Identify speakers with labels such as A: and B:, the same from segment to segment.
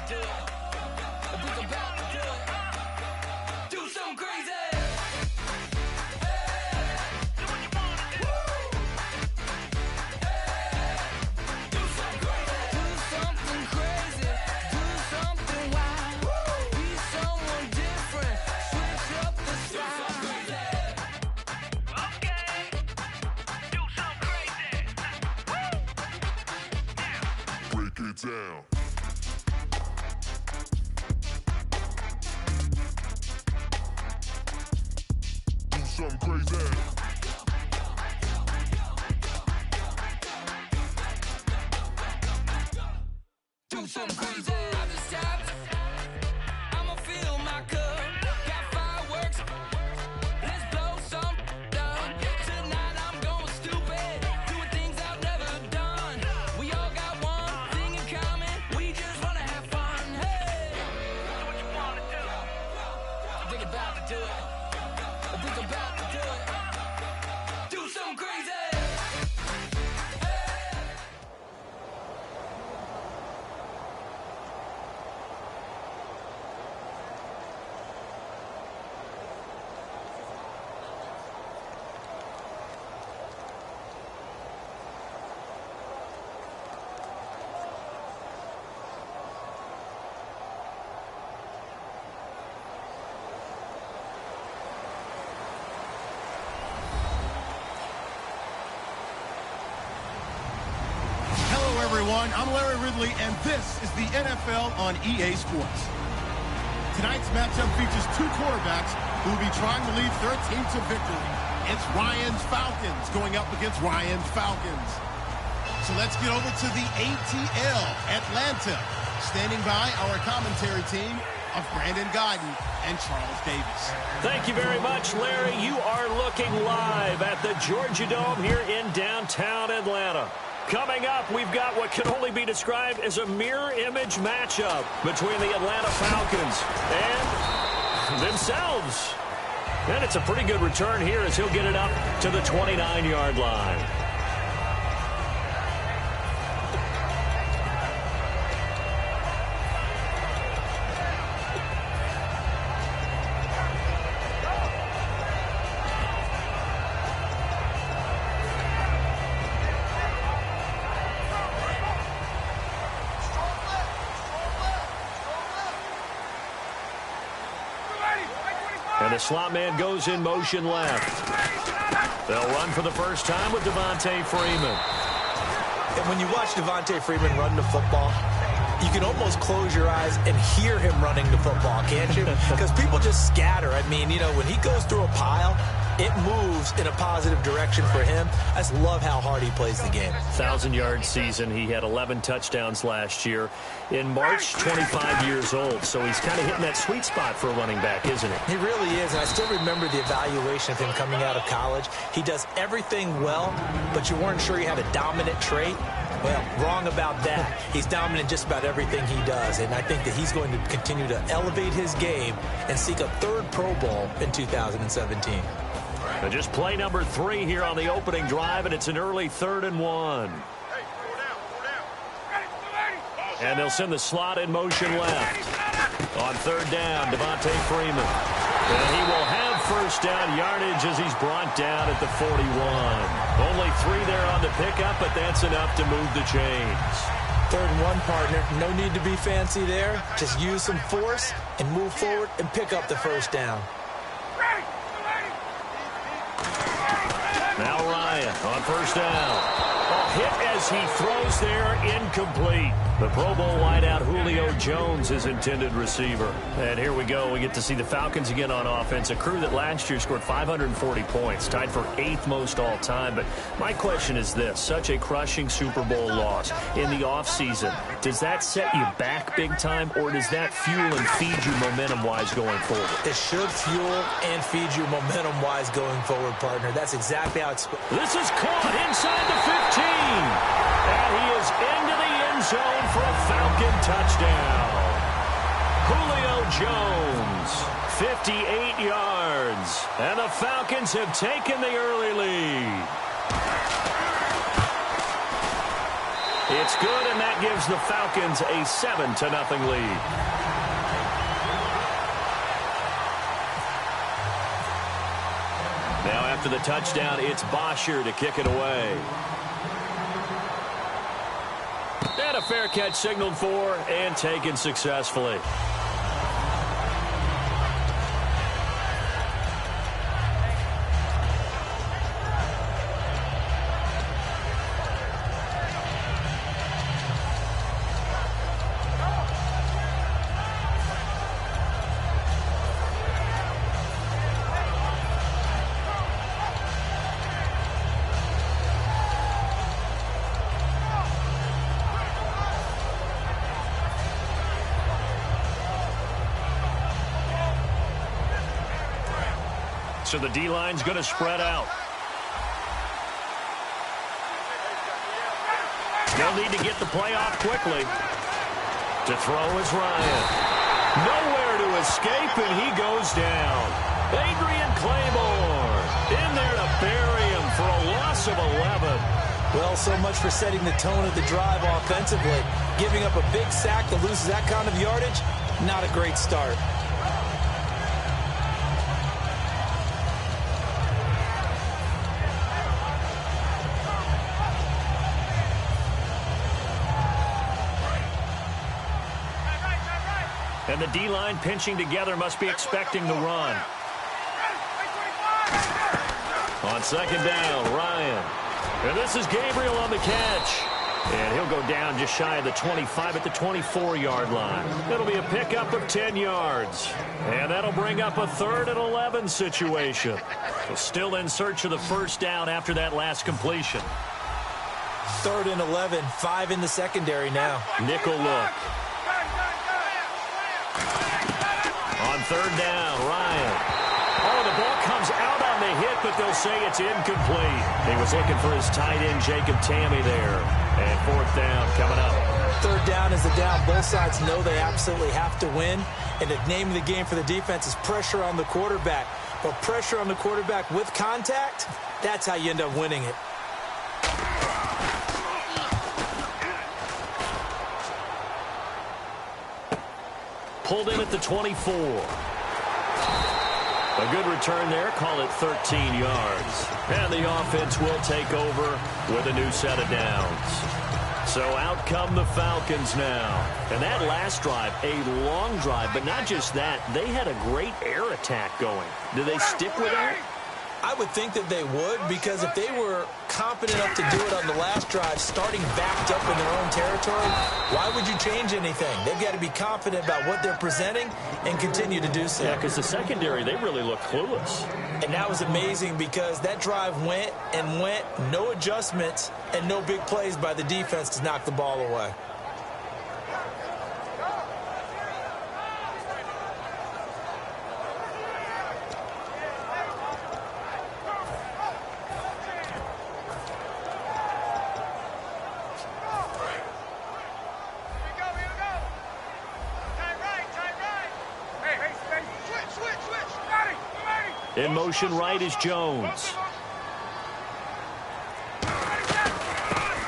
A: Down. Do something crazy. Do something crazy. I'ma fill my cup. Got fireworks. Let's blow some down. Tonight I'm going stupid. Doing things I've never done. We all got one thing in common. We just wanna have fun. Hey, do what you wanna do. I think about to do it. I think about to do it. Do something crazy.
B: Everyone, I'm Larry Ridley, and this is the NFL on EA Sports. Tonight's matchup features two quarterbacks who will be trying to lead their team to victory. It's Ryan's Falcons going up against Ryan's Falcons. So let's get over to the ATL, Atlanta. Standing by our commentary team of Brandon Guyton and Charles Davis.
C: Thank you very much, Larry. You are looking live at the Georgia Dome here in downtown Atlanta. Coming up, we've got what can only be described as a mirror image matchup between the Atlanta Falcons and themselves. And it's a pretty good return here as he'll get it up to the 29-yard line. And the slot man goes in motion left. They'll run for the first time with Devontae Freeman.
D: And when you watch Devontae Freeman run the football, you can almost close your eyes and hear him running the football, can't you? Because people just scatter. I mean, you know, when he goes through a pile, it moves in a positive direction for him. I just love how hard he plays the game.
C: 1,000-yard season. He had 11 touchdowns last year. In March, 25 years old. So he's kind of hitting that sweet spot for a running back, isn't he?
D: He really is, and I still remember the evaluation of him coming out of college. He does everything well, but you weren't sure he had a dominant trait. Well, wrong about that. He's dominant just about everything he does, and I think that he's going to continue to elevate his game and seek a third Pro Bowl in 2017.
C: And just play number 3 here on the opening drive, and it's an early 3rd and 1. And they'll send the slot in motion left. On 3rd down, Devontae Freeman. And he will have first down yardage as he's brought down at the 41. Only 3 there on the pickup, but that's enough to move the chains.
D: 3rd and 1, partner. No need to be fancy there. Just use some force and move forward and pick up the first down.
C: Now Ryan on first down. A hit as he throws there, incomplete. The Pro Bowl wideout Julio Jones, his intended receiver. And here we go. We get to see the Falcons again on offense, a crew that last year scored 540 points, tied for 8th most all time. But my question is this, such a crushing Super Bowl loss in the offseason, does that set you back big time, or does that fuel and feed you momentum-wise going forward?
D: It should fuel and feed you momentum-wise going forward, partner. That's exactly how it's...
C: This is caught inside the 15. And he is into the end zone for a Falcon touchdown. Julio Jones, 58 yards. And the Falcons have taken the early lead. It's good, and that gives the Falcons a 7-0 lead. Now after the touchdown, it's Bosher to kick it away. And a fair catch signaled for and taken successfully. So the D-line's going to spread out. They'll need to get the play off quickly. To throw is Ryan. Nowhere to escape, and he goes down. Adrian Claiborne in there to bury him for a loss of 11.
D: Well, so much for setting the tone of the drive offensively. Giving up a big sack that loses that kind of yardage, not a great start.
C: And the D-line pinching together must be expecting the run. On second down, Ryan. And this is Gabriel on the catch. And he'll go down just shy of the 25 at the 24-yard line. It'll be a pickup of 10 yards. And that'll bring up a 3rd and 11 situation. So still in search of the first down after that last completion.
D: 3rd and 11, 5 in the secondary now.
C: Nickel look. On 3rd down, Ryan. Oh, the ball comes out on the hit, but they'll say it's incomplete. He was looking for his tight end, Jacob Tammy, there. And 4th down coming up.
D: 3rd down is the down. Both sides know they absolutely have to win. And the name of the game for the defense is pressure on the quarterback. But pressure on the quarterback with contact, that's how you end up winning it.
C: Pulled in at the 24. A good return there. Call it 13 yards. And the offense will take over with a new set of downs. So out come the Falcons now. And that last drive, a long drive, but not just that. They had a great air attack going. Do they stick with that?
D: I would think that they would, because if they were confident enough to do it on the last drive, starting backed up in their own territory, why would you change anything? They've got to be confident about what they're presenting and continue to do so.
C: Yeah, because the secondary, they really look clueless.
D: And that was amazing because that drive went and went, no adjustments and no big plays by the defense to knock the ball away.
C: In motion right is Jones.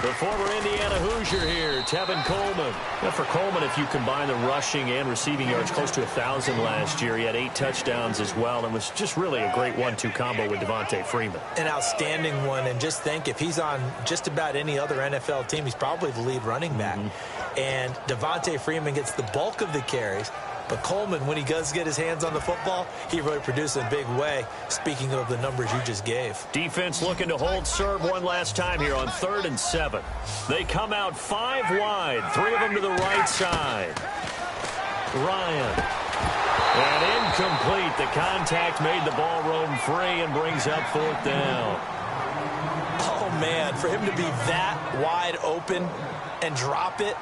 C: The former Indiana Hoosier here, Tevin Coleman. Now for Coleman, if you combine the rushing and receiving yards, close to 1,000 last year. He had 8 touchdowns as well and was just really a great 1-2 combo with Devontae Freeman.
D: An outstanding one, and just think if he's on just about any other NFL team, he's probably the lead running back. And Devontae Freeman gets the bulk of the carries. But Coleman, when he does get his hands on the football, he really produces in a big way, speaking of the numbers you just gave.
C: Defense looking to hold serve one last time here on 3rd and 7. They come out 5 wide, 3 of them to the right side. Ryan. And incomplete. The contact made the ball roam free and brings up 4th down.
D: Oh, man, for him to be that wide open and drop it.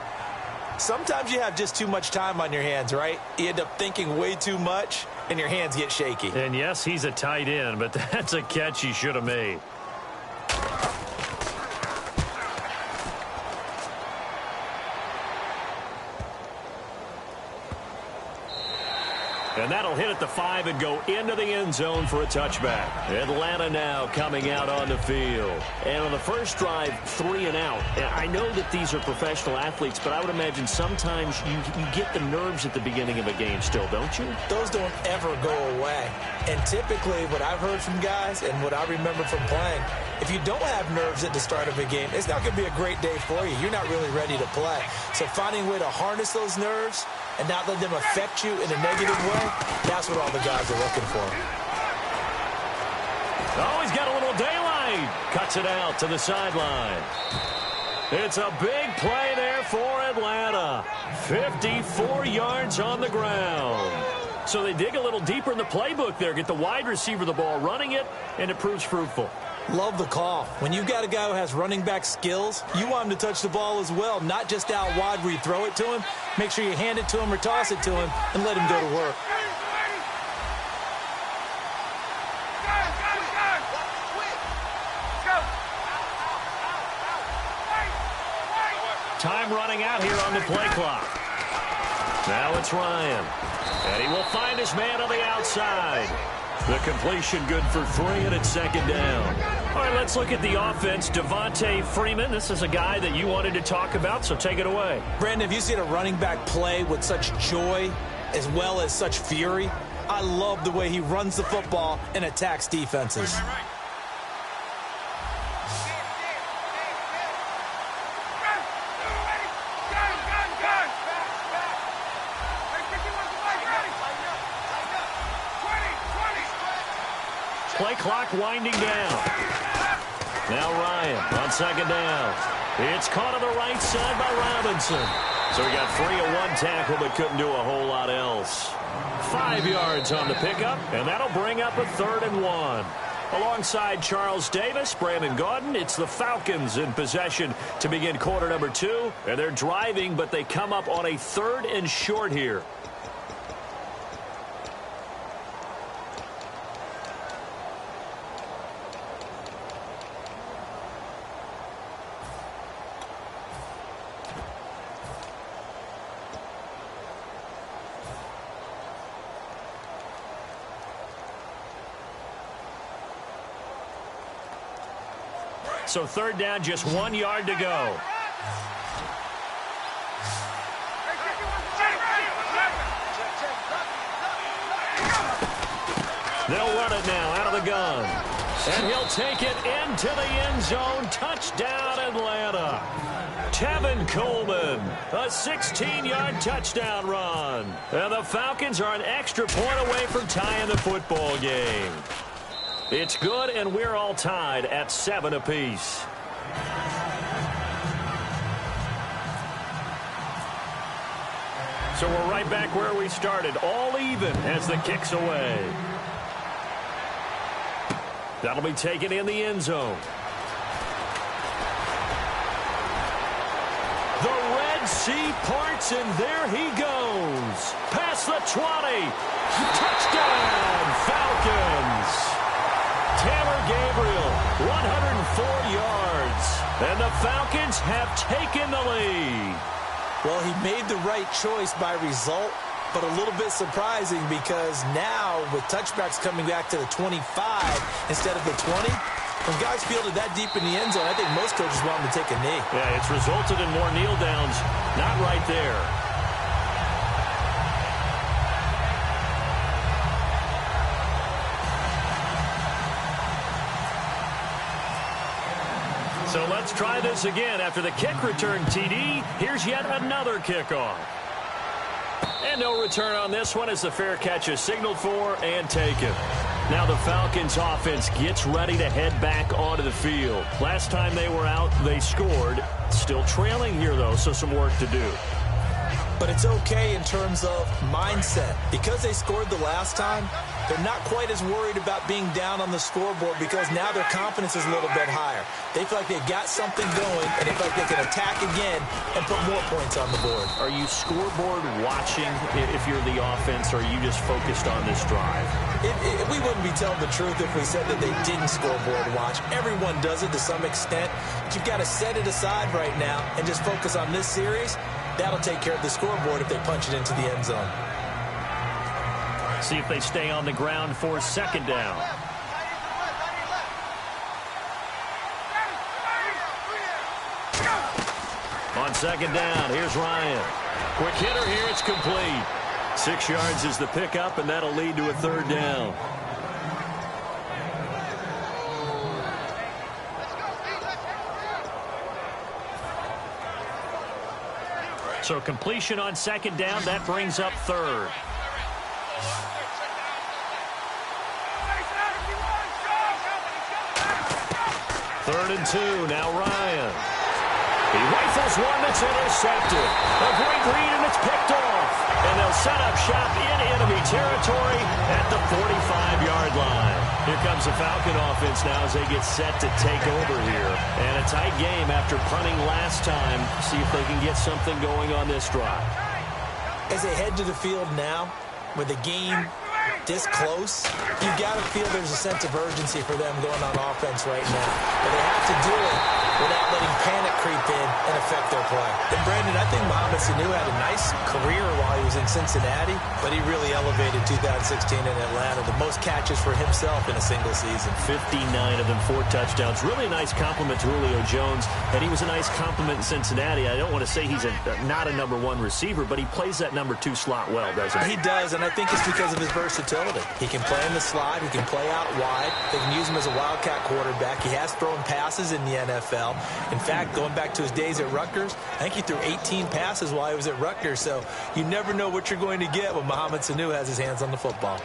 D: Sometimes you have just too much time on your hands, right? You end up thinking way too much, and your hands get shaky.
C: And yes, he's a tight end, but that's a catch he should have made. And that'll hit at the 5 and go into the end zone for a touchback. Atlanta now coming out on the field. And on the first drive, 3 and out. And I know that these are professional athletes, but I would imagine sometimes you get the nerves at the beginning of a game still, don't you?
D: Those don't ever go away. And typically what I've heard from guys and what I remember from playing, if you don't have nerves at the start of a game, it's not going to be a great day for you. You're not really ready to play. So finding a way to harness those nerves and not let them affect you in a negative way, that's what all the guys are looking for.
C: Oh, he's got a little daylight. Cuts it out to the sideline. It's a big play there for Atlanta. 54 yards on the ground. So they dig a little deeper in the playbook there, get the wide receiver the ball, running it, and it proves fruitful.
D: Love the call. When you've got a guy who has running back skills, you want him to touch the ball as well, not just out wide where you throw it to him. Make sure you hand it to him or toss it to him and let him go to work.
C: Time running out here on the play clock. Now it's Ryan. And he will find his man on the outside. The completion good for 3, and it's second down. All right, let's look at the offense. Devontae Freeman, this is a guy that you wanted to talk about, so take it away.
D: Brandon, if you see a running back play with such joy as well as such fury, I love the way he runs the football and attacks defenses.
C: Play clock winding down. Now Ryan on second down. It's caught on the right side by Robinson. So he got 3 of 1 tackle, but couldn't do a whole lot else. 5 yards on the pickup, and that'll bring up a 3rd and 1. Alongside Charles Davis, Brandon Gaudin, it's the Falcons in possession to begin quarter number 2. And they're driving, but they come up on a 3rd and short here. So 3rd down, just 1 yard to go. They'll run it now out of the gun. And he'll take it into the end zone. Touchdown, Atlanta. Tevin Coleman, a 16-yard touchdown run. And the Falcons are an extra point away from tying the football game. It's good, and we're all tied at 7 apiece. So we're right back where we started, all even as the kick's away. That'll be taken in the end zone. The Red Sea parts, and there he goes. Past the 20. Touchdown, Falcons. Taylor Gabriel, 104 yards. And the Falcons have taken the lead.
D: Well, he made the right choice by result, but a little bit surprising because now with touchbacks coming back to the 25 instead of the 20, when guys fielded that deep in the end zone, I think most coaches want them to take a knee.
C: Yeah, it's resulted in more kneel downs. Not right there. So let's try this again. After the kick return TD, here's yet another kickoff. And no return on this one as the fair catch is signaled for and taken. Now the Falcons offense gets ready to head back onto the field. Last time they were out, they scored. Still trailing here, though, so some work to do.
D: But it's okay in terms of mindset. Because they scored the last time, they're not quite as worried about being down on the scoreboard because now their confidence is a little bit higher. They feel like they've got something going, and they feel like they can attack again and put more points on the board.
C: Are you scoreboard watching if you're the offense, or are you just focused on this drive?
D: We wouldn't be telling the truth if we said that they didn't scoreboard watch. Everyone does it to some extent. But you've got to set it aside right now and just focus on this series. That'll take care of the scoreboard if they punch it into the end zone.
C: See if they stay on the ground for second down. On second down, here's Ryan. Quick hitter here, it's complete. 6 yards is the pickup, and that'll lead to a third down. So completion on second down, that brings up third. Third and 2, now Ryan. He rifles one that's intercepted. A great read, and it's picked off. And they'll set up shop in enemy territory at the 45-yard line. Here comes the Falcon offense now as they get set to take over here. And a tight game after punting last time. See if they can get something going on this drive.
D: As they head to the field now, with the game this close, you got to feel there's a sense of urgency for them going on offense right now. But they have to do it without letting panic creep in and affect their play. And Brandon, I think Mohamed Sanu had a nice career while he was in Cincinnati, but he really elevated 2016 in Atlanta. The most catches for himself in a single season.
C: 59 of them, 4 touchdowns. Really a nice compliment to Julio Jones, and he was a nice compliment in Cincinnati. I don't want to say he's not a number 1 receiver, but he plays that number 2 slot well, doesn't he?
D: He does, and I think it's because of his versatility. He can play in the slot. He can play out wide. They can use him as a wildcat quarterback. He has thrown passes in the NFL. In fact, going back to his days at Rutgers, I think he threw 18 passes while he was at Rutgers. So you never know what you're going to get when Mohamed Sanu has his hands on the football.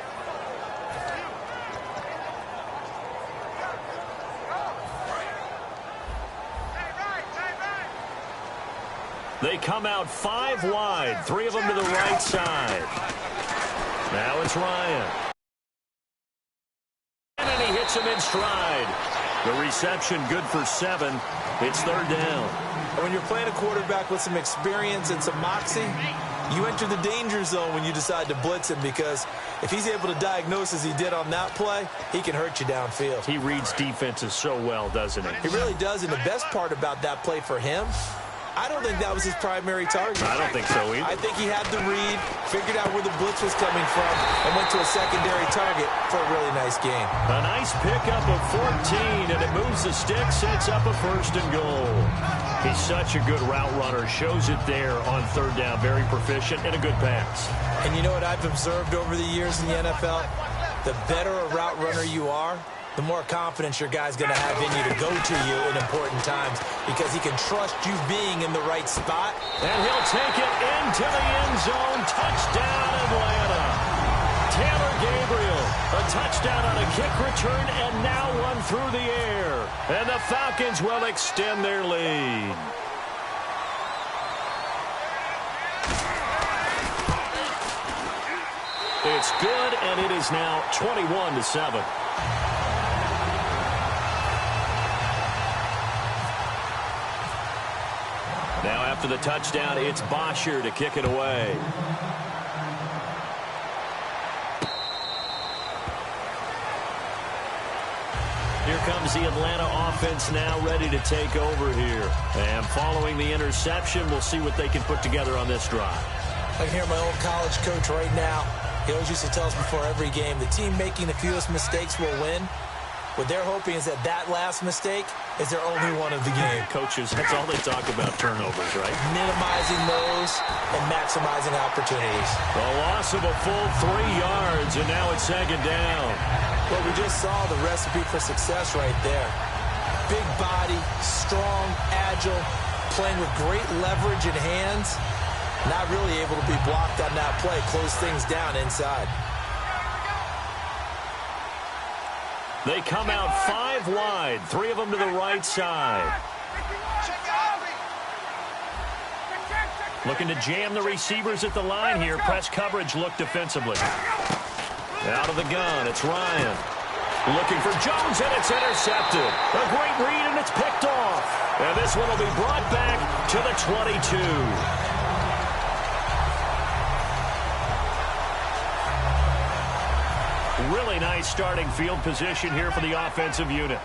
C: They come out 5 wide, 3 of them to the right side. Now it's Ryan. And he hits him in stride. The reception good for 7. It's third down.
D: When you're playing a quarterback with some experience and some moxie, you enter the danger zone when you decide to blitz him, because if he's able to diagnose as he did on that play, he can hurt you downfield.
C: He reads defenses so well, doesn't he?
D: He really does, and the best part about that play for him, I don't think that was his primary target.
C: I don't think so either.
D: I think he had the read, figured out where the blitz was coming from, and went to a secondary target for a really nice gain.
C: A nice pickup of 14, and it moves the stick, sets up a first and goal. He's such a good route runner, shows it there on third down. Very proficient and a good pass.
D: And you know what I've observed over the years in the NFL? The better a route runner you are, the more confidence your guy's going to have in you to go to you in important times, because he can trust you being in the right spot.
C: And he'll take it into the end zone. Touchdown, Atlanta. Taylor Gabriel, a touchdown on a kick return, and now one through the air. And the Falcons will extend their lead. It's good, and it is now 21-7. Now after the touchdown, it's Bosher to kick it away. Here comes the Atlanta offense now ready to take over here. And following the interception, we'll see what they can put together on this drive.
D: I can hear my old college coach right now. He always used to tell us before every game, the team making the fewest mistakes will win. What they're hoping is that last mistake is their only one of the game.
C: Coaches, that's all they talk about, turnovers, right?
D: Minimizing those and maximizing opportunities.
C: A loss of a full 3 yards, and now it's second down.
D: Well, we just saw the recipe for success right there. Big body, strong, agile, playing with great leverage in hands. Not really able to be blocked on that play, close things down inside.
C: They come out 5 wide, 3 of them to the right side. Looking to jam the receivers at the line here. Press coverage look defensively. Out of the gun, it's Ryan. Looking for Jones, and it's intercepted. A great read, and it's picked off. And this one will be brought back to the 22. Really nice starting field position here for the offensive unit.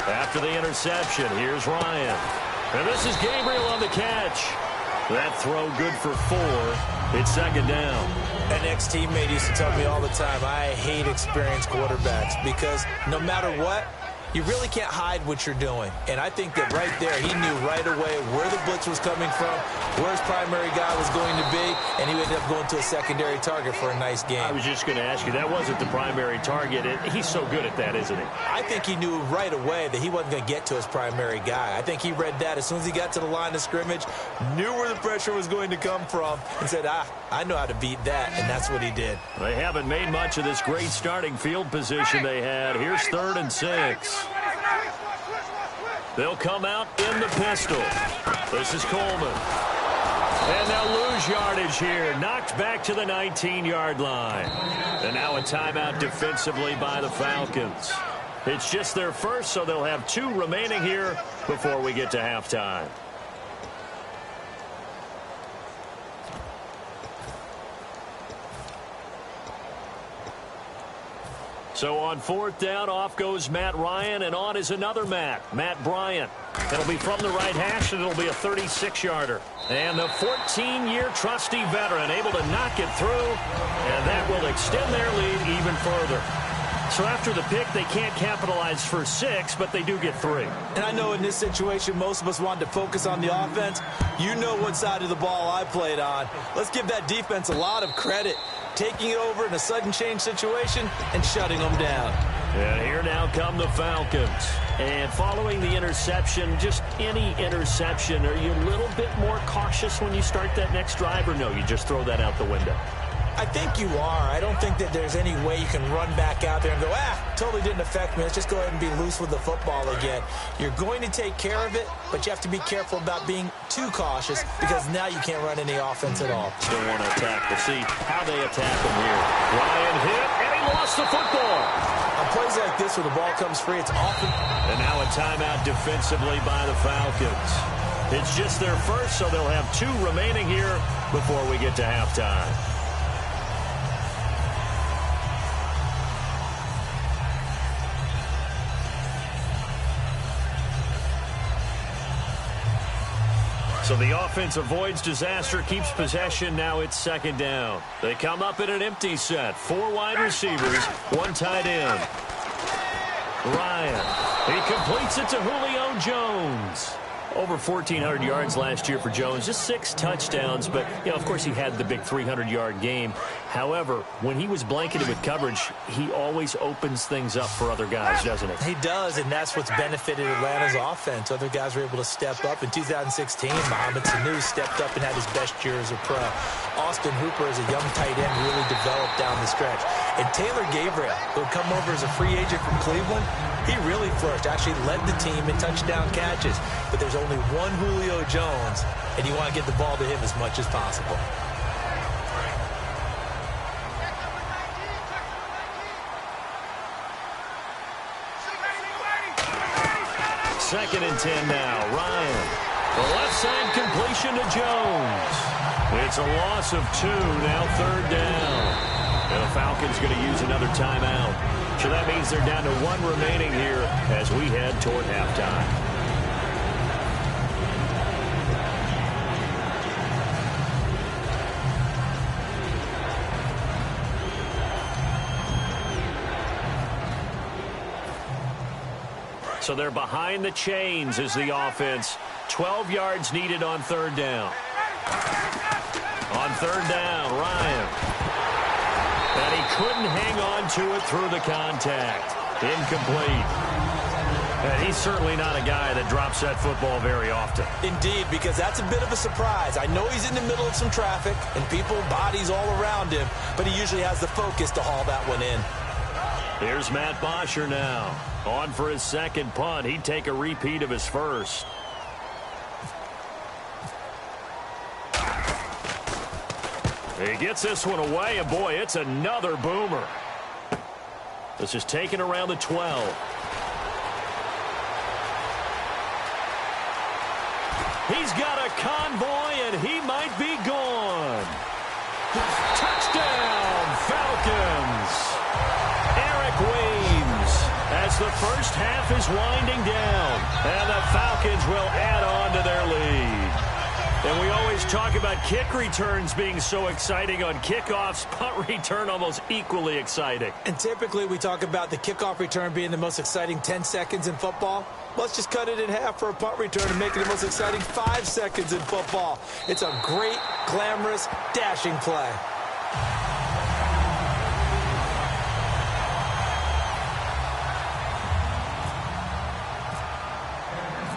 C: After the interception, here's Ryan. And this is Gabriel on the catch. That throw good for 4. It's second down.
D: An ex-teammate used to tell me all the time, I hate experienced quarterbacks because no matter what, you really can't hide what you're doing. And I think that right there, he knew right away where the blitz was coming from, where his primary guy was going to be, and he ended up going to a secondary target for a nice game.
C: I was just going to ask you, that wasn't the primary target. He's so good at that, isn't he? I
D: think he knew right away that he wasn't going to get to his primary guy. I think he read that as soon as he got to the line of scrimmage, knew where the pressure was going to come from, and said, I know how to beat that, and that's what he did.
C: They haven't made much of this great starting field position they had. Here's 3rd and 6. They'll come out in the pistol. This is Coleman. And they'll lose yardage here. Knocked back to the 19-yard line. And now a timeout defensively by the Falcons. It's just their first, so they'll have 2 remaining here before we get to halftime. So on 4th down, off goes Matt Ryan, and on is another Matt Bryant. It'll be from the right hash, and it'll be a 36-yarder. And the 14-year trusty veteran able to knock it through, and that will extend their lead even further. So after the pick, they can't capitalize for 6, but they do get 3.
D: And I know in this situation, most of us wanted to focus on the offense. You know what side of the ball I played on. Let's give that defense a lot of credit, taking it over in a sudden change situation and shutting them down.
C: And here now come the Falcons. And following the interception, just any interception, are you a little bit more cautious when you start that next drive, or no, you just throw that out the window?
D: I think you are. I don't think that there's any way you can run back out there and go, totally didn't affect me. Let's just go ahead and be loose with the football again. You're going to take care of it, but you have to be careful about being too cautious because now you can't run any offense at all.
C: Still want to attack. We'll see how they attack him here. Ryan hit, and he lost the football.
D: On plays like this where the ball comes free, it's often...
C: And now a timeout defensively by the Falcons. It's just their first, so they'll have 2 remaining here before we get to halftime. So the offense avoids disaster, keeps possession. Now it's 2nd down. They come up in an empty set. 4 wide receivers, 1 tight end. Ryan, he completes it to Julio Jones. Over 1,400 yards last year for Jones, just 6 touchdowns, but, of course he had the big 300-yard game. However, when he was blanketed with coverage, he always opens things up for other guys, doesn't he?
D: He does, and that's what's benefited Atlanta's offense. Other guys were able to step up. In 2016, Mohamed Sanu stepped up and had his best year as a pro. Austin Hooper, as a young tight end, really developed down the stretch. And Taylor Gabriel, who had come over as a free agent from Cleveland, he really flourished, actually led the team in touchdown catches. But there's only one Julio Jones, and you want to get the ball to him as much as possible.
C: Second and 10 now. Ryan. The left side completion to Jones. It's a loss of 2. Now 3rd down. And the Falcons going to use another timeout. So that means they're down to 1 remaining here as we head toward halftime. So they're behind the chains as the offense. 12 yards needed on 3rd down. On 3rd down, Ryan. And he couldn't hang on to it through the contact. Incomplete. And he's certainly not a guy that drops that football very often.
D: Indeed, because that's a bit of a surprise. I know he's in the middle of some traffic and people, bodies all around him, but he usually has the focus to haul that one in.
C: Here's Matt Bosher now. On for his 2nd punt. He'd take a repeat of his first. He gets this one away, and boy, it's another boomer. This is taken around the 12. He's got a convoy, and he might be gone. Touchdown, Falcons. Eric Weems, as the first half is winding down, and the Falcons will add on to their lead. And we always talk about kick returns being so exciting on kickoffs. Punt return almost equally exciting.
D: And typically we talk about the kickoff return being the most exciting 10 seconds in football. Let's just cut it in half for a punt return and make it the most exciting 5 seconds in football. It's a great, glamorous, dashing play.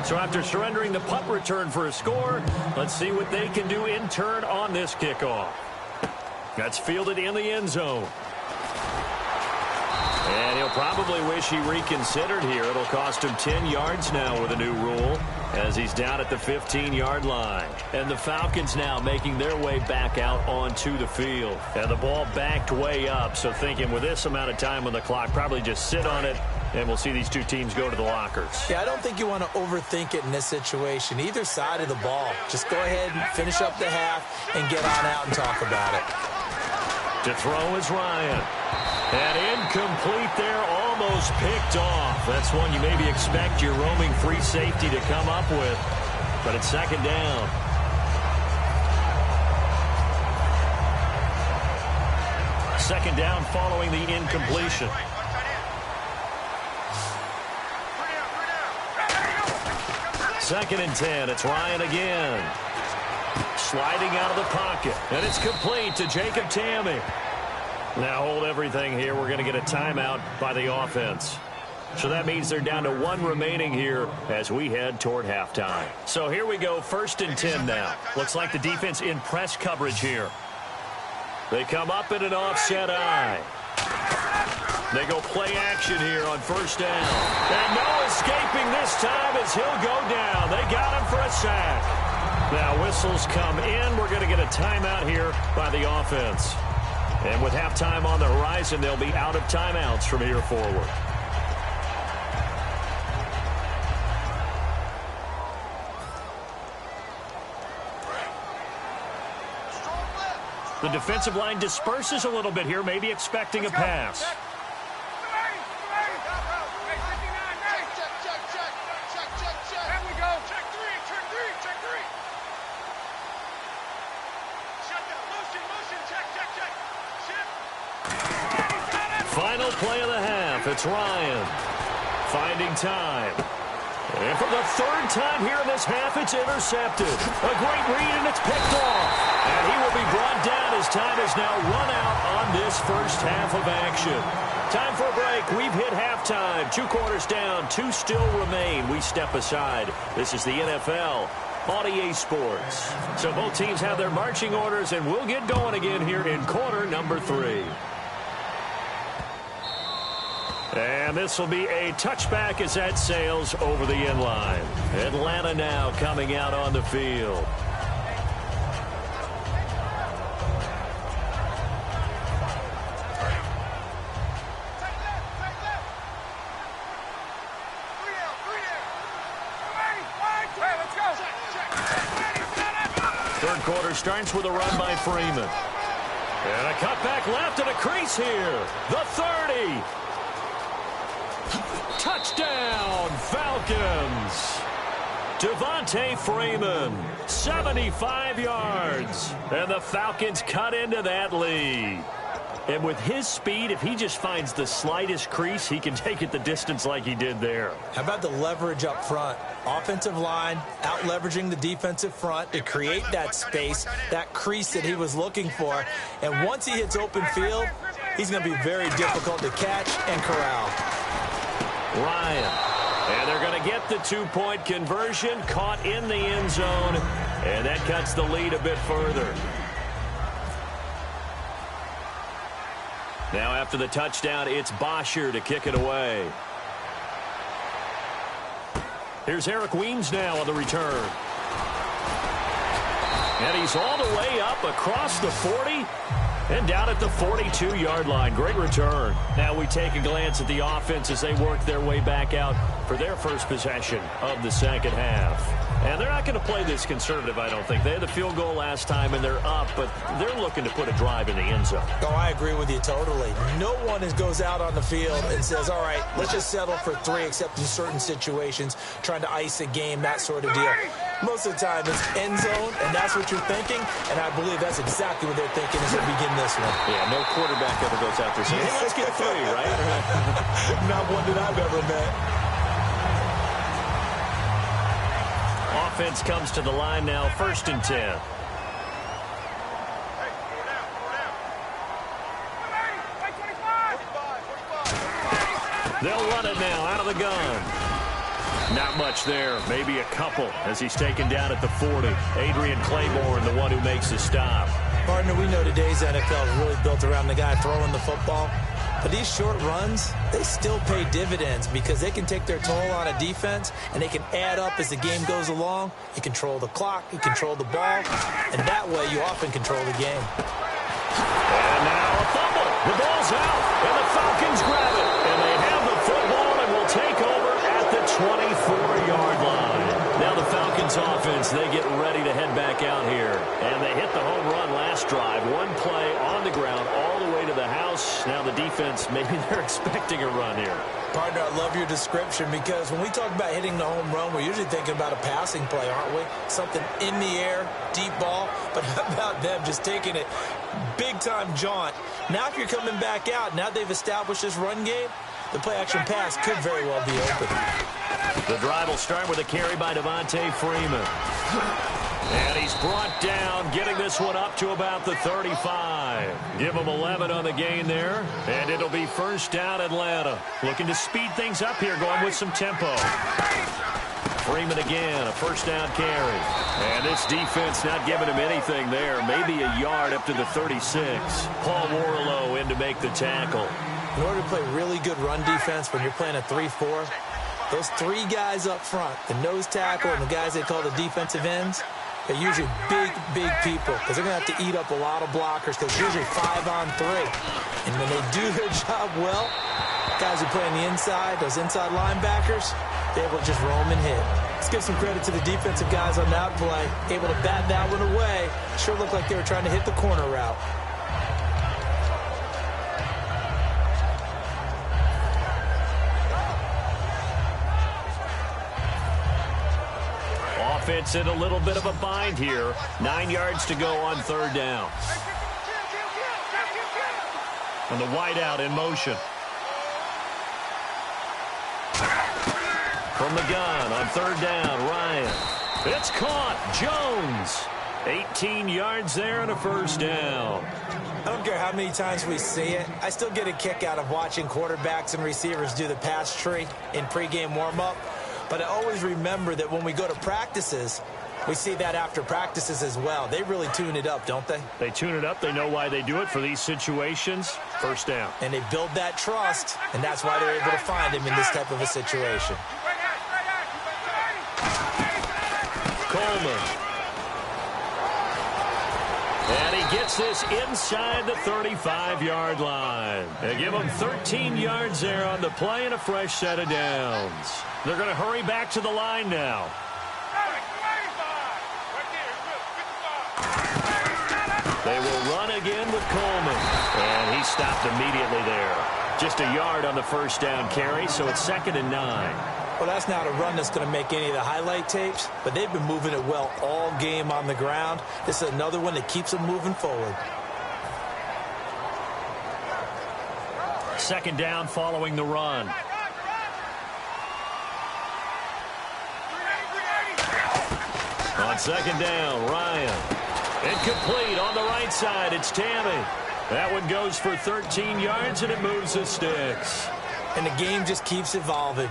C: So after surrendering the punt return for a score, let's see what they can do in turn on this kickoff. That's fielded in the end zone. And he'll probably wish he reconsidered here. It'll cost him 10 yards now with a new rule as he's down at the 15-yard line. And the Falcons now making their way back out onto the field. And the ball backed way up, so thinking with this amount of time on the clock, probably just sit on it, and we'll see these two teams go to the lockers.
D: Yeah, I don't think you want to overthink it in this situation. Either side of the ball. Just go ahead and finish up the half and get on out and talk about it.
C: To throw is Ryan. And incomplete there, almost picked off. That's one you maybe expect your roaming free safety to come up with. But it's second down. Second down following the incompletion. Second and 10. It's Ryan again. Sliding out of the pocket. And it's complete to Jacob Tamme. Now hold everything here. We're going to get a timeout by the offense. So that means they're down to 1 remaining here as we head toward halftime. So here we go, 1st and 10 now. Looks like the defense in press coverage here. They come up in an offset eye. They go play action here on 1st down. And no escaping this time as he'll go down. They got him for a sack. Now whistles come in. We're going to get a timeout here by the offense. And with halftime on the horizon, they'll be out of timeouts from here forward. The defensive line disperses a little bit here, maybe expecting a pass. Final play of the half. It's Ryan finding time. And for the 3rd time here in this half, it's intercepted. A great read, and it's picked off. And he will be brought down as time is now run out on this first half of action. Time for a break. We've hit halftime. 2 quarters down, 2 still remain. We step aside. This is the NFL on EA Sports. So both teams have their marching orders, and we'll get going again here in quarter number 3. And this will be a touchback as that sails over the end line. Atlanta now coming out on the field. Third quarter starts with a run by Freeman. And a cutback left and a crease here. The 30. Touchdown, Falcons. Devontae Freeman, 75 yards. And the Falcons cut into that lead. And with his speed, if he just finds the slightest crease, he can take it the distance like he did there.
D: How about the leverage up front? Offensive line out leveraging the defensive front to create that space, that crease that he was looking for. And once he hits open field, he's going to be very difficult to catch and corral.
C: Ryan. And they're going to get the 2-point conversion, caught in the end zone, and that cuts the lead a bit further. Now after the touchdown, it's Bosher to kick it away. Here's Eric Weems now on the return. And he's all the way up across the 40 and down at the 42-yard line. Great return. Now we take a glance at the offense as they work their way back out for their first possession of the second half. And they're not going to play this conservative, I don't think. They had the field goal last time, and they're up, but they're looking to put a drive in the end zone.
D: Oh, I agree with you totally. No one goes out on the field and says, all right, let's just settle for 3, except in certain situations, trying to ice a game, that sort of deal. Most of the time, it's end zone, and that's what you're thinking, and I believe that's exactly what they're thinking as they begin this one.
C: Yeah, no quarterback ever goes out there saying, hey, let's get 3, right?
D: Not one that I've ever met.
C: Offense comes to the line now, 1st and 10. They'll run it now out of the gun. Not much there, maybe a couple as he's taken down at the 40. Adrian Claiborne, the one who makes the stop.
D: Partner, we know today's NFL is really built around the guy throwing the football. But these short runs, they still pay dividends because they can take their toll on a defense and they can add up as the game goes along. You control the clock, you control the ball, and that way you often control the game.
C: And now a fumble. The ball's out, and the Falcons grab it. And they have the football and will take over at the 24-yard line. Now the Falcons offense, they get ready to head back out here. And they hit the home run last drive. One play on the ground all the way to the house. Now the defense, maybe they're expecting a run here.
D: Partner, I love your description because when we talk about hitting the home run, we're usually thinking about a passing play, aren't we? Something in the air, deep ball. But how about them just taking it big-time jaunt? Now if you're coming back out, now they've established this run game, the play-action pass could very well be open.
C: The drive will start with a carry by Devontae Freeman. And he's brought down, getting this one up to about the 35. Give him 11 on the gain there, and it'll be 1st down Atlanta. Looking to speed things up here, going with some tempo. Freeman again, a 1st down carry. And this defense not giving him anything there. Maybe a yard up to the 36. Paul Warlow in to make the tackle.
D: In order to play really good run defense when you're playing a 3-4, those 3 guys up front, the nose tackle and the guys they call the defensive ends, they're usually big people because they're going to have to eat up a lot of blockers because it's usually 5-on-3. And when they do their job well, guys who play on the inside, those inside linebackers, they're able to just roam and hit. Let's give some credit to the defensive guys on that play. Able to bat that one away. Sure looked like they were trying to hit the corner route.
C: Offense in a little bit of a bind here. 9 yards to go on 3rd down. And the wideout in motion. From the gun on 3rd down, Ryan. It's caught. Jones. 18 yards there and a 1st down.
D: I don't care how many times we see it. I still get a kick out of watching quarterbacks and receivers do the pass tree in pregame warm-up. But I always remember that when we go to practices, we see that after practices as well. They really tune it up, don't they?
C: They tune it up. They know why they do it for these situations. 1st down.
D: And they build that trust, and that's why they're able to find him in this type of a situation.
C: Coleman. And he gets this inside the 35-yard line. They give him 13 yards there on the play and a fresh set of downs. They're going to hurry back to the line now. They will run again with Coleman. And he stopped immediately there. Just a yard on the 1st down carry, so it's 2nd and 9.
D: Well, that's not a run that's going to make any of the highlight tapes, but they've been moving it well all game on the ground. This is another one that keeps them moving forward.
C: 2nd down following the run. On 2nd down, Ryan. Incomplete on the right side. It's Tammy. That one goes for 13 yards, and it moves the sticks.
D: And the game just keeps evolving.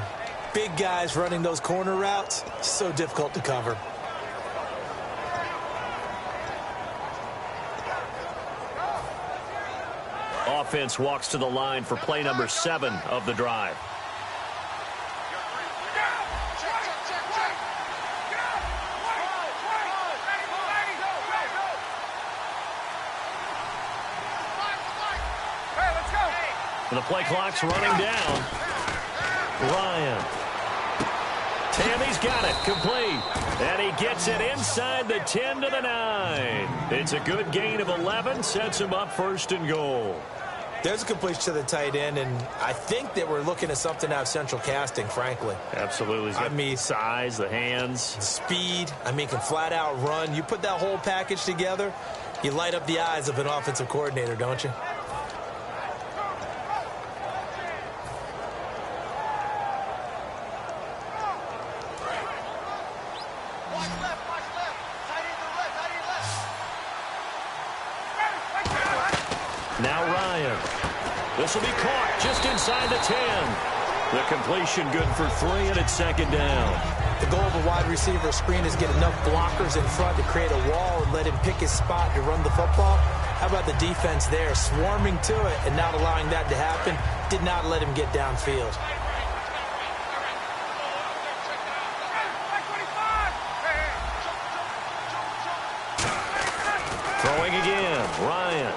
D: Big guys running those corner routes, so difficult to cover.
C: Offense walks to the line for play number 7 of the drive. And the play clock's running down. Ryan. Tammy's got it, complete. And he gets it inside the 10 to the 9. It's a good gain of 11, sets him up 1st and goal.
D: There's a completion to the tight end, and I think that we're looking at something out of central casting, frankly.
C: Absolutely. I mean, size, the hands.
D: Speed. I mean, can flat out run. You put that whole package together, you light up the eyes of an offensive coordinator, don't you?
C: Now Ryan. This will be caught just inside the 10. The completion good for 3, and it's 2nd down.
D: The goal of a wide receiver screen is get enough blockers in front to create a wall and let him pick his spot to run the football. How about the defense there, swarming to it and not allowing that to happen? Did not let him get downfield.
C: Throwing again, Ryan.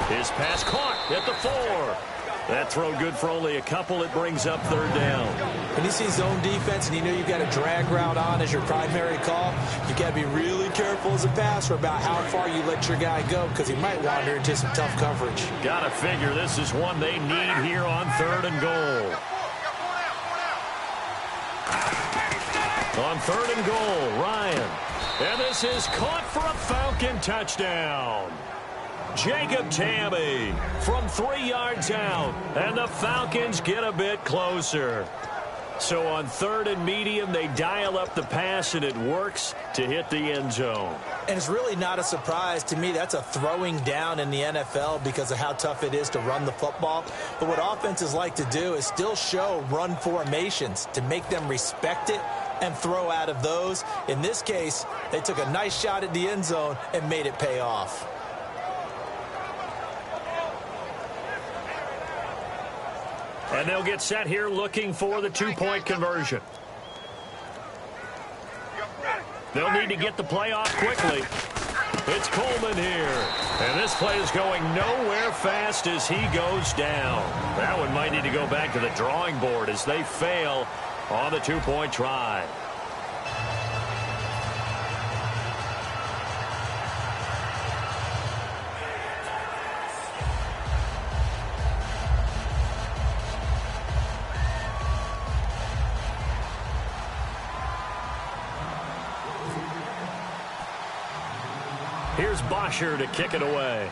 C: His pass caught at the 4. That throw good for only a couple. It brings up 3rd down.
D: When you see zone defense and you know you've got a drag route on as your primary call, you got to be really careful as a passer about how far you let your guy go because he might wander into some tough coverage.
C: Got to figure this is one they need here on 3rd and goal. On 3rd and goal, Ryan. And this is caught for a Falcon touchdown. Jacob Tammy from 3 yards out, and the Falcons get a bit closer. So on 3rd and medium, they dial up the pass, and it works to hit the end zone.
D: And it's really not a surprise to me. That's a throwing down in the NFL because of how tough it is to run the football. But what offenses like to do is still show run formations to make them respect it and throw out of those. In this case, they took a nice shot at the end zone and made it pay off.
C: And they'll get set here looking for the 2-point conversion. They'll need to get the play off quickly. It's Coleman here. And this play is going nowhere fast as he goes down. That one might need to go back to the drawing board as they fail on the 2-point try. Here's Bosher to kick it away.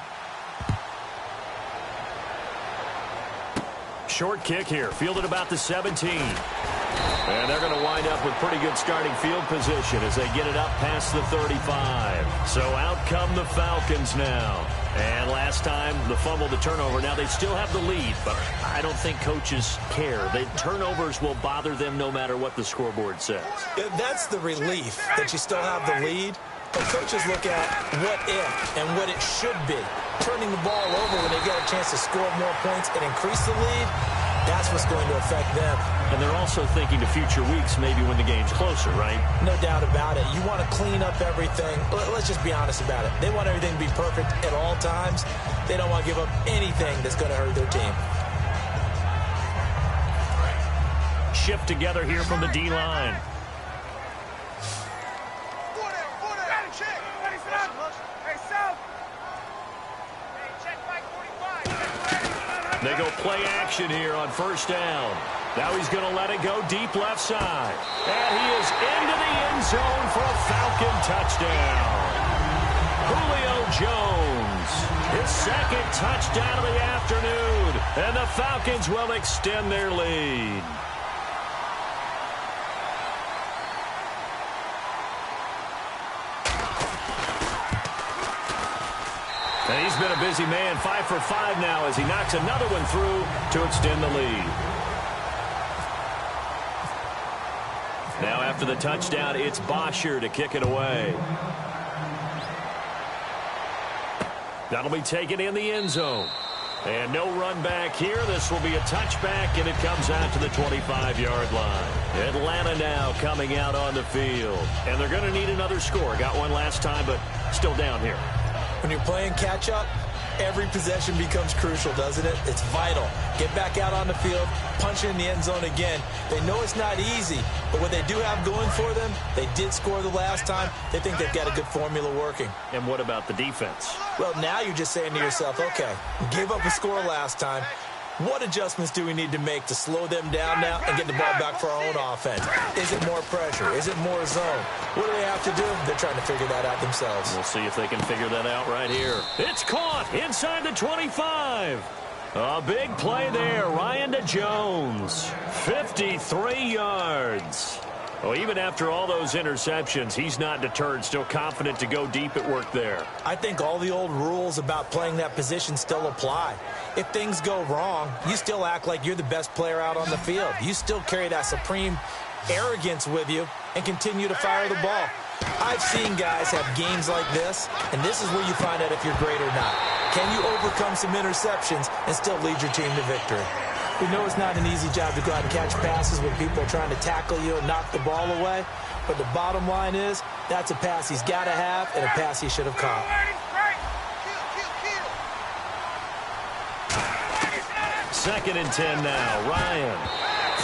C: Short kick here, fielded about the 17. And they're going to wind up with pretty good starting field position as they get it up past the 35. So out come the Falcons now. And last time, the fumble, the turnover. Now they still have the lead, but I don't think coaches care. The turnovers will bother them no matter what the scoreboard says.
D: That's the relief that you still have the lead. But coaches look at what if and what it should be. Turning the ball over when they get a chance to score more points and increase the lead, that's what's going to affect them.
C: And they're also thinking to future weeks, maybe when the game's closer, right?
D: No doubt about it. You want to clean up everything. Let's just be honest about it. They want everything to be perfect at all times. They don't want to give up anything that's going to hurt their team.
C: Shift together here from the D-line. They go play action here on 1st down. Now he's going to let it go deep left side. And he is into the end zone for a Falcon touchdown. Julio Jones, his 2nd touchdown of the afternoon. And the Falcons will extend their lead. And he's been a busy man, 5 for 5 now as he knocks another one through to extend the lead. Now after the touchdown, it's Bosher to kick it away. That'll be taken in the end zone. And no run back here. This will be a touchback, and it comes out to the 25-yard line. Atlanta now coming out on the field. And they're going to need another score. Got one last time, but still down here.
D: When you're playing catch-up, Every possession becomes crucial, doesn't it? It's vital. Get back out on the field, punch it in the end zone again. They know it's not easy, but what they do have going for them, they did score the last time. They think they've got a good formula working.
C: And what about the defense?
D: Well, now you're just saying to yourself, okay, gave up a score last time. What adjustments do we need to make to slow them down now and get the ball back for our own offense? Is it more pressure? Is it more zone? What do they have to do? They're trying to figure that out themselves.
C: We'll see if they can figure that out right here. It's caught inside the 25. A big play there. Ryan to Jones. 53 yards. Well, even after all those interceptions, he's not deterred, still confident to go deep at work there.
D: I think all the old rules about playing that position still apply. If things go wrong, you still act like you're the best player out on the field. You still carry that supreme arrogance with you and continue to fire the ball. I've seen guys have games like this, and this is where you find out if you're great or not. Can you overcome some interceptions and still lead your team to victory? We know it's not an easy job to go out and catch passes when people are trying to tackle you and knock the ball away. But the bottom line is, that's a pass he's got to have and a pass he should have caught.
C: Second and 10 now. Ryan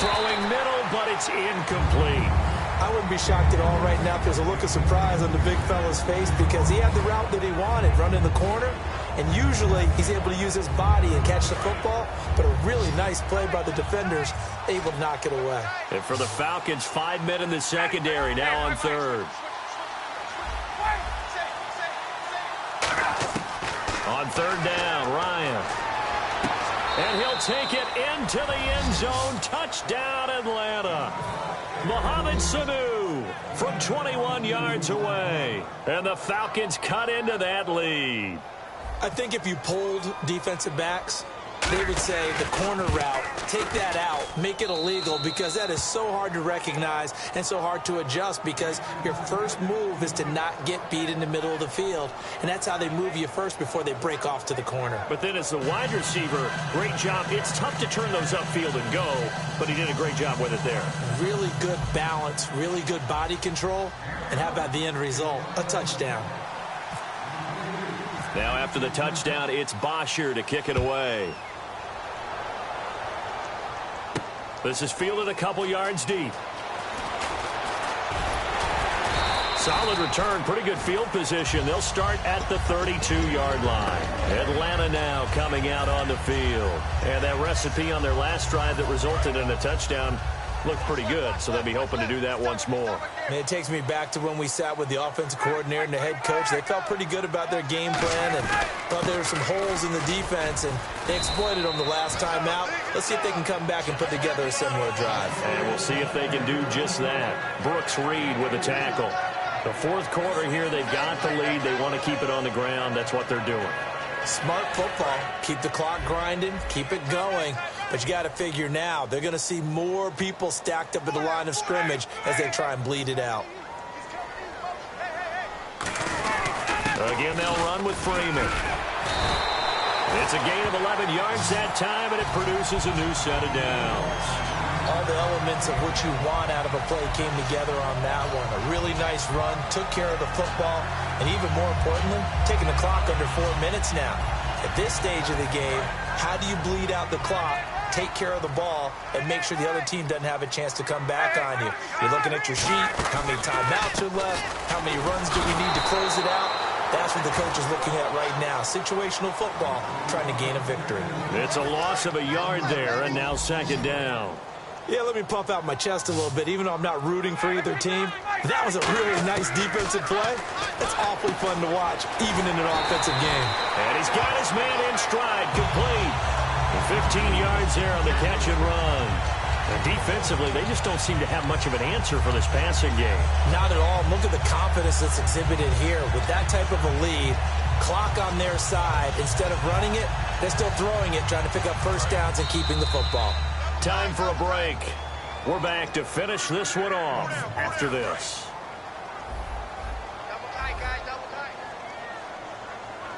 C: throwing middle, but it's incomplete.
D: I wouldn't be shocked at all right now if there's a look of surprise on the big fella's face because he had the route that he wanted, running the corner. And usually he's able to use his body and catch the football, but a really nice play by the defenders, able to knock it away.
C: And for the Falcons, 5 men in the secondary, now on third. On third down, Ryan. And he'll take it into the end zone. Touchdown, Atlanta. Mohamed Sanu from 21 yards away. And the Falcons cut into that lead.
D: I think if you polled defensive backs, they would say the corner route, take that out, make it illegal because that is so hard to recognize and so hard to adjust because your first move is to not get beat in the middle of the field. And that's how they move you first before they break off to the corner.
C: But then as the wide receiver, great job. It's tough to turn those upfield and go, but he did a great job with it there.
D: Really good balance, really good body control. And how about the end result? A touchdown.
C: Now after the touchdown, it's Bosher to kick it away. This is fielded a couple yards deep. Solid return, pretty good field position. They'll start at the 32-yard line. Atlanta now coming out on the field. And that recipe on their last drive that resulted in a touchdown looked pretty good, so they'll be hoping to do that once more.
D: And it takes me back to when we sat with the offensive coordinator and the head coach. They felt pretty good about their game plan and thought there were some holes in the defense, and they exploited them the last time out. Let's see if they can come back and put together a similar drive.
C: And we'll see if they can do just that. Brooks Reed with a tackle. The fourth quarter here, they've got the lead. They want to keep it on the ground. That's what they're doing.
D: Smart football. Keep the clock grinding. Keep it going. But you got to figure now, they're going to see more people stacked up at the line of scrimmage as they try and bleed it out.
C: Again, they'll run with Freeman. It's a gain of 11 yards that time, and it produces a new set of downs.
D: All the elements of what you want out of a play came together on that one. A really nice run, took care of the football, and even more importantly, taking the clock under 4 minutes now. At this stage of the game, how do you bleed out the clock, take care of the ball, and make sure the other team doesn't have a chance to come back on you? You're looking at your sheet, how many timeouts are left, how many runs do we need to close it out? That's what the coach is looking at right now. Situational football, trying to gain a victory.
C: It's a loss of a yard there, and now second down.
D: Yeah, let me puff out my chest a little bit, even though I'm not rooting for either team. That was a really nice defensive play. It's awfully fun to watch, even in an offensive game.
C: And he's got his man in stride, complete. 15 yards there on the catch and run. And defensively, they just don't seem to have much of an answer for this passing game.
D: Not at all. Look at the confidence that's exhibited here. With that type of a lead, clock on their side, instead of running it, they're still throwing it, trying to pick up first downs and keeping the football.
C: Time for a break. We're back to finish this one off after this.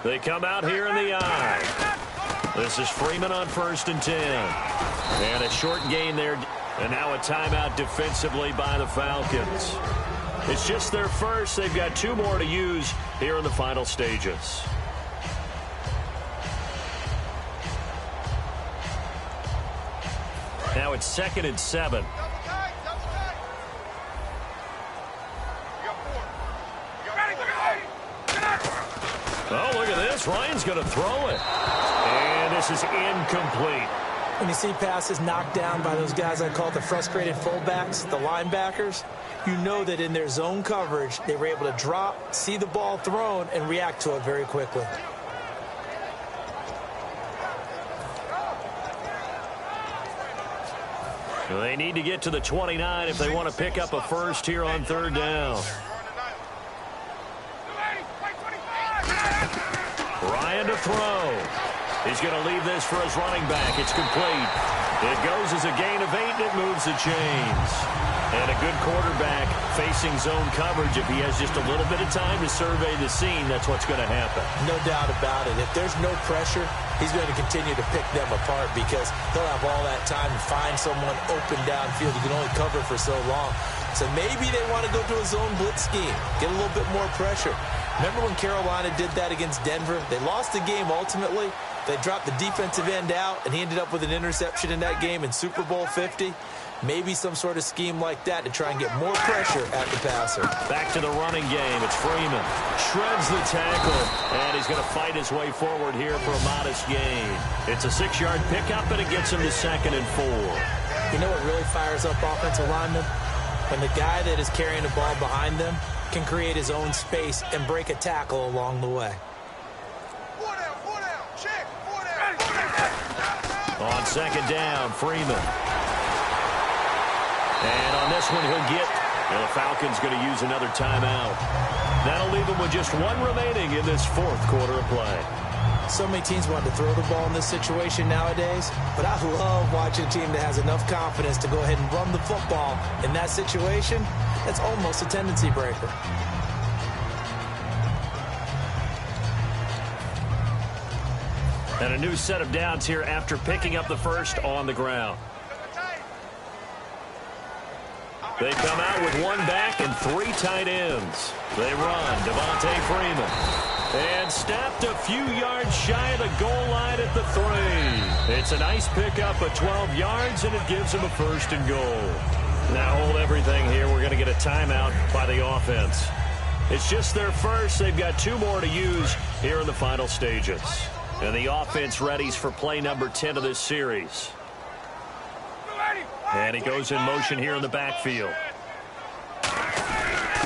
C: They come out here in the eye. This is Freeman on 1st and 10. And a short gain there. And now a timeout defensively by the Falcons. It's just their first. They've got 2 more to use here in the final stages. Now it's 2nd and 7. Oh, look at this. Ryan's going to throw it. And this is incomplete.
D: When you see passes knocked down by those guys I call the frustrated fullbacks, the linebackers, you know that in their zone coverage, they were able to drop, see the ball thrown, and react to it very quickly.
C: They need to get to the 29 if they want to pick up a first here on 3rd down. Ryan to throw. He's going to leave this for his running back. It's complete. It goes as a gain of 8, and it moves the chains. And a good quarterback facing zone coverage. If he has just a little bit of time to survey the scene, that's what's going to happen.
D: No doubt about it. If there's no pressure, he's going to continue to pick them apart because he'll have all that time to find someone open downfield. He can only cover for so long. So maybe they want to go to a zone blitz scheme, get a little bit more pressure. Remember when Carolina did that against Denver? They lost the game ultimately. They dropped the defensive end out, and he ended up with an interception in that game in Super Bowl 50. Maybe some sort of scheme like that to try and get more pressure at the passer.
C: Back to the running game. It's Freeman. Shreds the tackle, and he's going to fight his way forward here for a modest gain. It's a 6-yard pickup, and it gets him to 2nd and 4.
D: You know what really fires up offensive linemen? When the guy that is carrying the ball behind them can create his own space and break a tackle along the way.
C: On 2nd down, Freeman. And on this one, he'll get, and the Falcons going to use another timeout. That'll leave them with just 1 remaining in this 4th quarter of play.
D: So many teams want to throw the ball in this situation nowadays, but I love watching a team that has enough confidence to go ahead and run the football. In that situation, that's almost a tendency breaker.
C: And a new set of downs here after picking up the first on the ground. They come out with 1 back and 3 tight ends. They run. Devontae Freeman. And snapped a few yards shy of the goal line at the 3. It's a nice pickup of 12 yards, and it gives him a 1st and goal. Now hold everything here. We're going to get a timeout by the offense. It's just their first. They've got 2 more to use here in the final stages. And the offense readies for play number 10 of this series. And he goes in motion here in the backfield.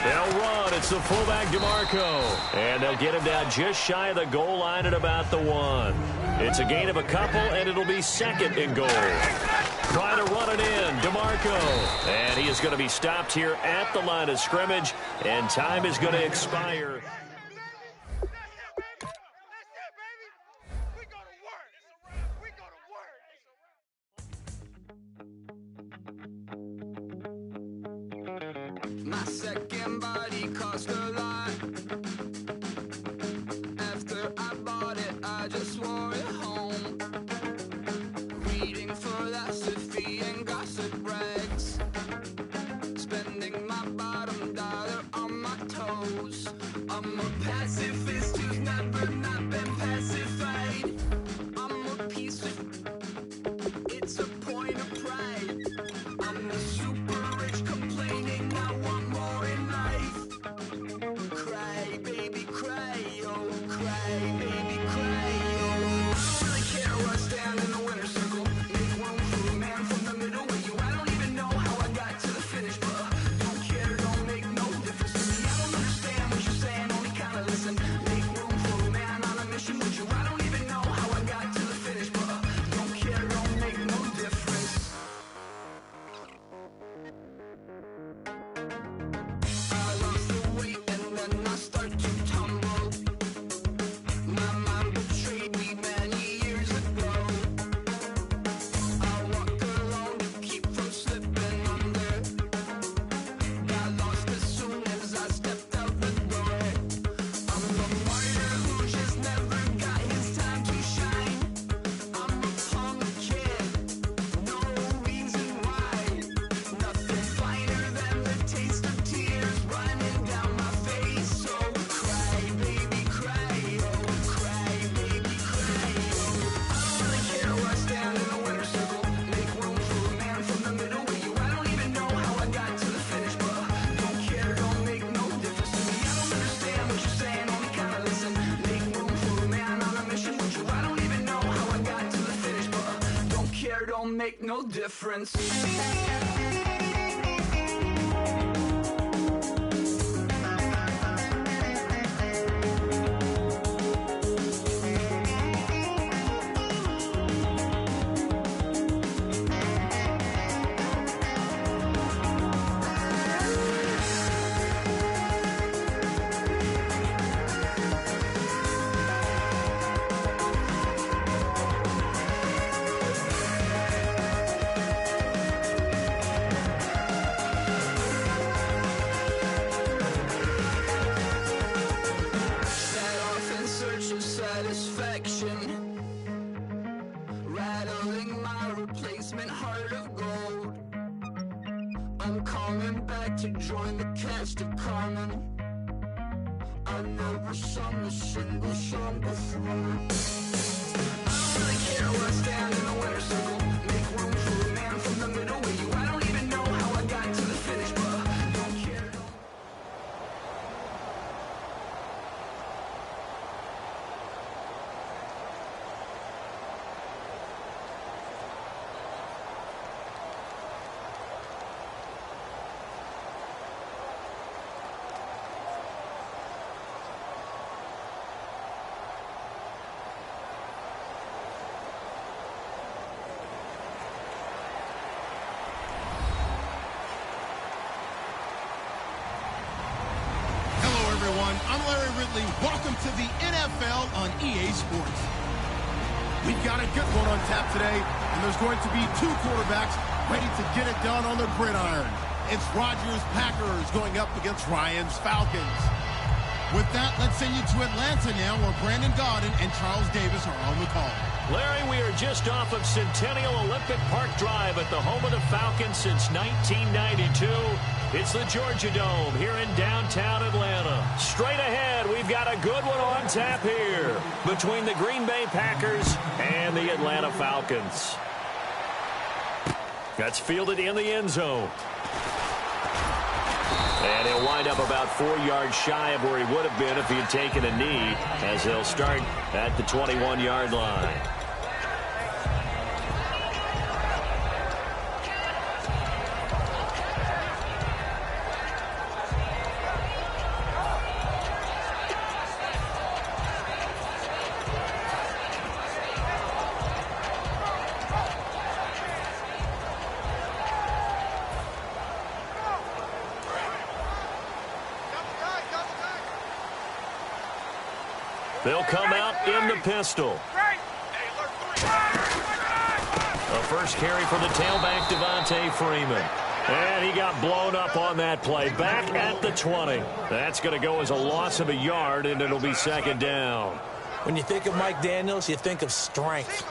C: They'll run. It's the fullback, DeMarco. And they'll get him down just shy of the goal line at about the 1. It's a gain of a couple, and it'll be 2nd and goal. Trying to run it in, DeMarco. And he is going to be stopped here at the line of scrimmage, and time is going to expire.
A: My second body cost a lot. After I bought it, I just wore it home. Reading philosophy and gossip rags. Spending my bottom dollar on my toes. I'm a pacifist who's never not been pacified. I'm a piece of... It's a point of pride. I'm the super rich complaining I want more in life. Cry, baby, cry, oh, cry, baby, cry, oh. Really care where I stand in the winner's circle. Make room for a man from the middle with you. I don't even know how I got to the finish, but don't care, don't make no difference to me. I don't understand what you're saying, only kinda listen. Make room for a man, I'm don't make no difference. Rattling my replacement heart of gold. I'm coming back to join the cast of Carmen. I never sung a single song before. I don't really care where I stand in the winner's circle. Make room for a man from the middle with you. I don't even know how I got to the finish, but don't care.
B: I'm Larry Ridley. Welcome to the NFL on EA Sports. We've got a good one on tap today, and there's going to be two quarterbacks ready to get it done on the gridiron. It's Rodgers' Packers going up against Ryan's Falcons. With that, let's send you to Atlanta now, where Brandon Gaudin and Charles Davis are on the call.
C: Larry, we are just off of Centennial Olympic Park Drive at the home of the Falcons since 1992. It's the Georgia Dome here in downtown Atlanta. Straight ahead, we've got a good one on tap here between the Green Bay Packers and the Atlanta Falcons. That's fielded in the end zone. And he'll wind up about 4 yards shy of where he would have been if he had taken a knee, as they'll start at the 21-yard line. They'll come out in the pistol. A first carry for the tailback, Devontae Freeman. And he got blown up on that play. Back at the 20. That's going to go as a loss of a yard, and it'll be second down.
D: When you think of Mike Daniels, you think of strength.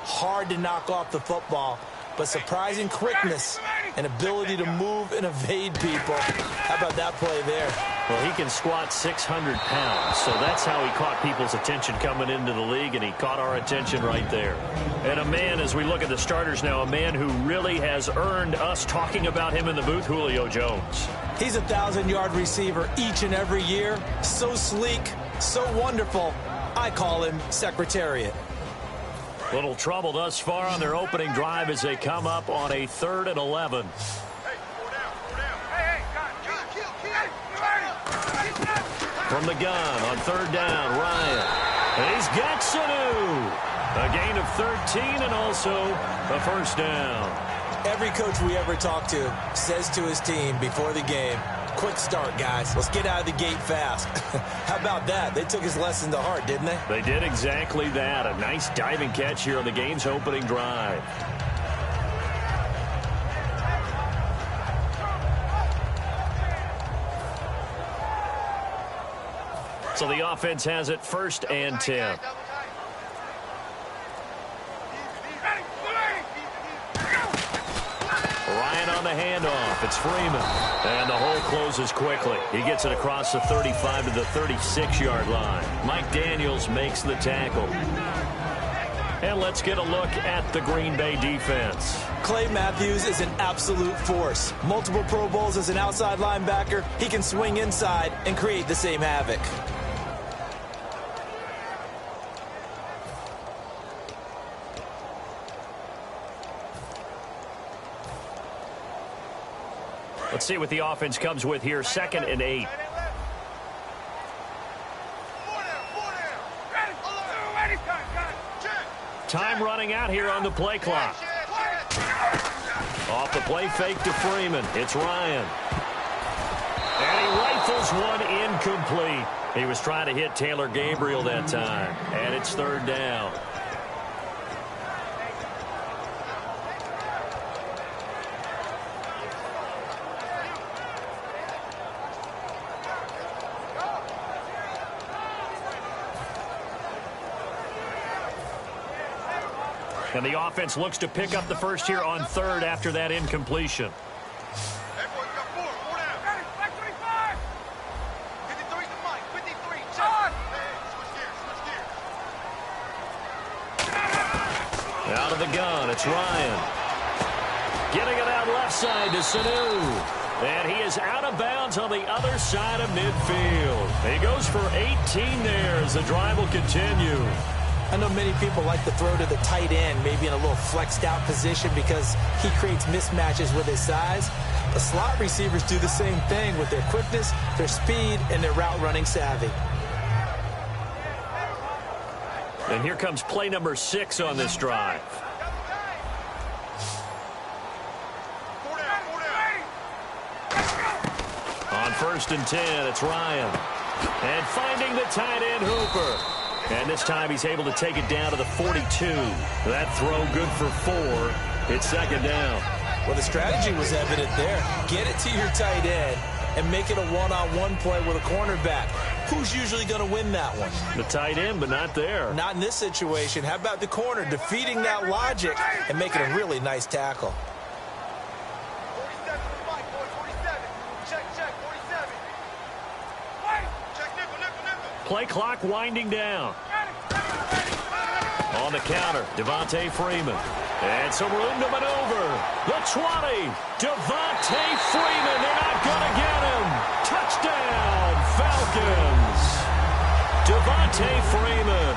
D: Hard to knock off the football, but surprising quickness and ability to move and evade people. How about that play there?
C: Well, he can squat 600 pounds, so that's how he caught people's attention coming into the league, and he caught our attention right there. And a man, as we look at the starters now, a man who really has earned us talking about him in the booth, Julio Jones.
D: He's a 1,000-yard receiver each and every year. So sleek, so wonderful. I call him Secretariat.
C: Little trouble thus far on their opening drive as they come up on a 3rd and 11. From the gun on 3rd down, Ryan. And he's got Sanu. A gain of 13 and also a first down.
D: Every coach we ever talk to says to his team before the game, quick start, guys. Let's get out of the gate fast. How about that? They took his lesson to heart, didn't they?
C: They did exactly that. A nice diving catch here on the game's opening drive. So the offense has it 1st and 10. Ryan on the handoff. It's Freeman. And the hole closes quickly. He gets it across the 35 to the 36-yard line. Mike Daniels makes the tackle. And let's get a look at the Green Bay defense.
D: Clay Matthews is an absolute force. Multiple Pro Bowls as an outside linebacker. He can swing inside and create the same havoc.
C: Let's see what the offense comes with here. 2nd and 8. Time running out here on the play clock. Off the play fake to Freeman. It's Ryan. And he rifles one incomplete. He was trying to hit Taylor Gabriel that time. And it's 3rd down. And the offense looks to pick up the first here on 3rd after that incompletion. Out of the gun, it's Ryan. Getting it out left side to Sanu. And he is out of bounds on the other side of midfield. He goes for 18 there as the drive will continue.
D: I know many people like to throw to the tight end, maybe in a little flexed out position because he creates mismatches with his size. The slot receivers do the same thing with their quickness, their speed, and their route running savvy.
C: And here comes play number 6 on this drive. On 1st and 10, it's Ryan. And finding the tight end Hooper. And this time he's able to take it down to the 42. That throw good for 4. It's 2nd down.
D: Well, the strategy was evident there. Get it to your tight end and make it a one-on-one play with a cornerback. Who's usually going to win that one?
C: The tight end, but not there.
D: Not in this situation. How about the corner defeating that logic and making a really nice tackle?
C: Play clock winding down. On the counter, Devontae Freeman. And some room to maneuver. The 20. Devontae Freeman. They're not going to get him. Touchdown, Falcons. Devontae Freeman,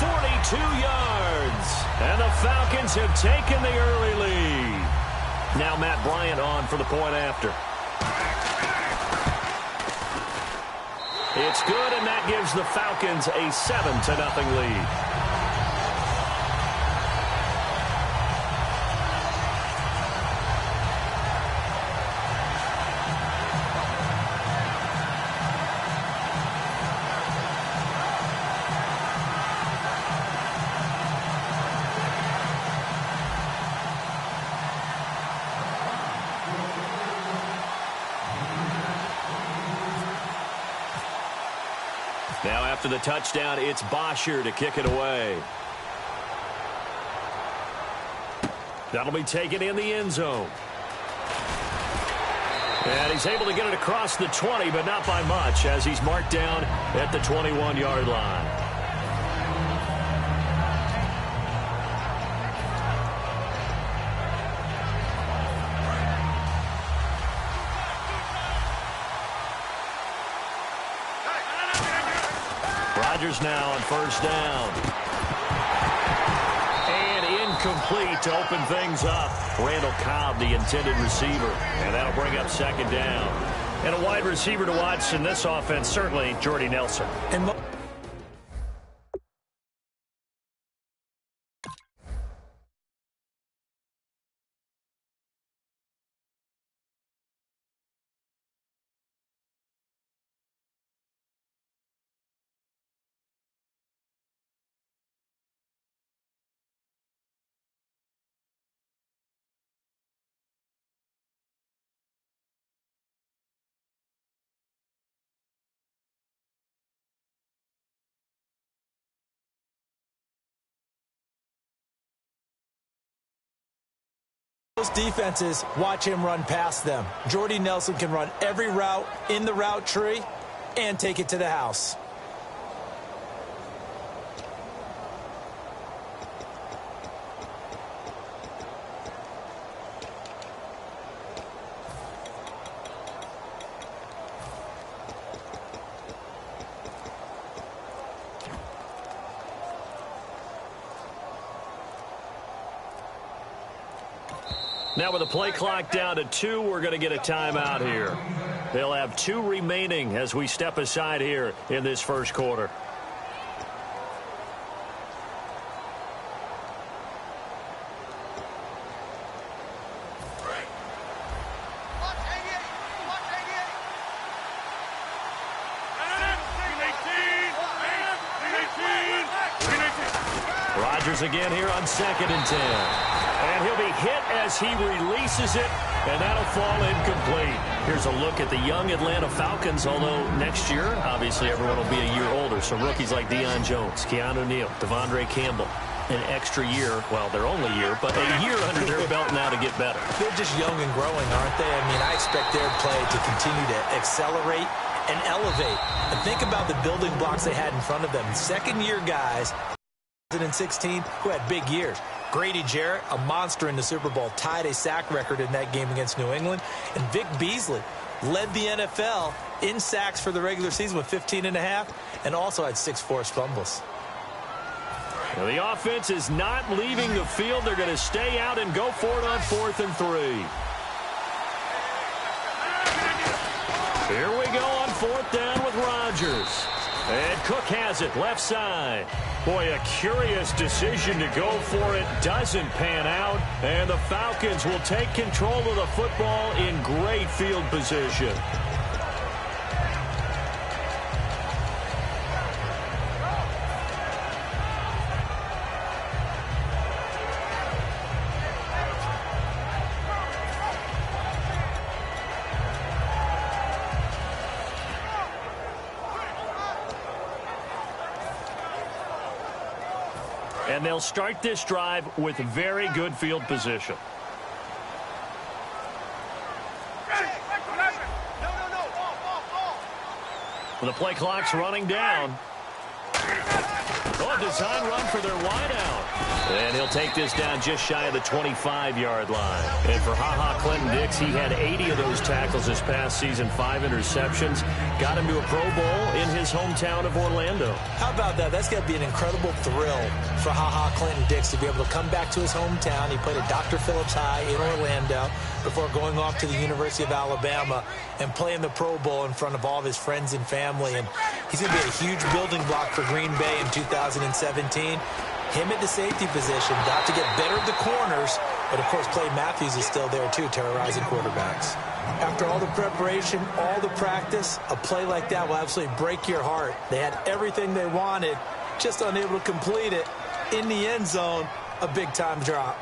C: 42 yards. And the Falcons have taken the early lead. Now Matt Bryant on for the point after. It's good, and that gives the Falcons a 7-0 lead. Now after the touchdown, it's Bosher to kick it away. That'll be taken in the end zone. And he's able to get it across the 20, but not by much, as he's marked down at the 21-yard line. Rodgers now on 1st down. And incomplete to open things up. Randall Cobb, the intended receiver. And that'll bring up 2nd down. And a wide receiver to watch in this offense, certainly Jordy Nelson.
D: Most defenses watch him run past them. Jordy Nelson can run every route in the route tree and take it to the house.
C: Now with the play clock down to 2, we're going to get a timeout here. They'll have 2 remaining as we step aside here in this first quarter. Rodgers again here on 2nd and 10. And he'll be hit as he releases it, and that'll fall incomplete. Here's a look at the young Atlanta Falcons, although next year, obviously, everyone will be a year older. So rookies like Deion Jones, Keanu Neal, Devondre Campbell, an extra year, well, their only year, but a year under their belt now to get better.
D: They're just young and growing, aren't they? I mean, I expect their play to continue to accelerate and elevate. And think about the building blocks they had in front of them. Second-year guys, 2016, who had big years. Grady Jarrett, a monster in the Super Bowl, tied a sack record in that game against New England. And Vic Beasley led the NFL in sacks for the regular season with 15.5 and also had 6 forced fumbles.
C: Now the offense is not leaving the field. They're going to stay out and go for it on 4th and 3. Here we go on 4th down with Rodgers. And Cook has it, left side. Boy, a curious decision to go for it. Doesn't pan out. And the Falcons will take control of the football in great field position. And they'll start this drive with very good field position. The play clock's running down. Oh, design run for their wideout. And he'll take this down just shy of the 25-yard line. And for Clinton-Dix, he had 80 of those tackles this past season, 5 interceptions. Got him to a Pro Bowl in his hometown of Orlando. How about that? That's got to be an incredible thrill for Clinton-Dix to be able to come back to his hometown. He played at Dr. Phillips High in Orlando before going off to the University of Alabama and playing the Pro Bowl in front of all of his friends and family. And he's going to be a huge building block for Green Bay in 2017. Him at the safety position, got to get better at the corners, but of course Clay Matthews is still there too, terrorizing quarterbacks. After all the preparation, all the practice, a play like that will absolutely break your heart. They had everything they wanted, just unable to complete it. In the end zone, a big-time drop.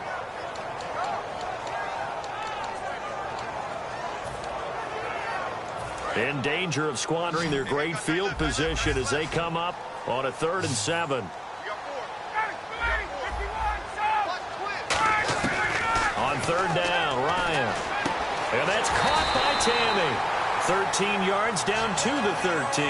C: In danger of squandering their great field position as they come up on a 3rd and 7. On 3rd down, Ryan. And that's caught by Tammy. 13 yards down to the 13.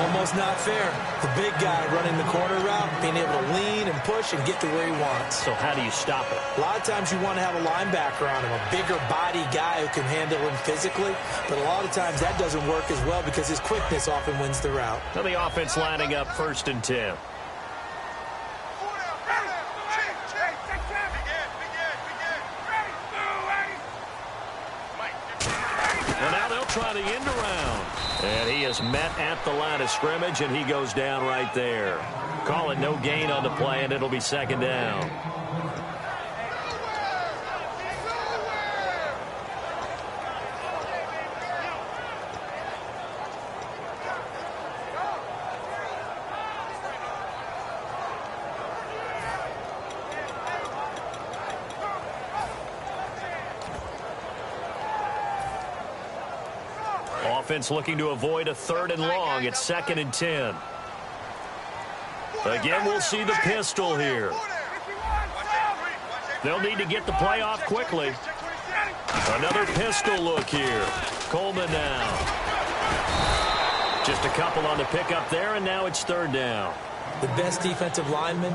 C: Almost not fair. The big guy running the corner route, being able to lean and push and get to where he wants. So how do you stop it? A lot of times you want to have a linebacker on him, a bigger body guy who can handle him physically. But a lot of times that doesn't work as well because his quickness often wins the route. Now the offense lining up 1st and 10. Try the end around. And he is met at the line of scrimmage, and he goes down right there. Call it no gain on the play, and it'll be 2nd down. Offense looking to avoid a 3rd and long. It's 2nd and 10. Again, we'll see the pistol here. They'll need to get the play off quickly. Another pistol look here. Coleman now. Just a couple on the pickup there, and now it's 3rd down. The best defensive linemen,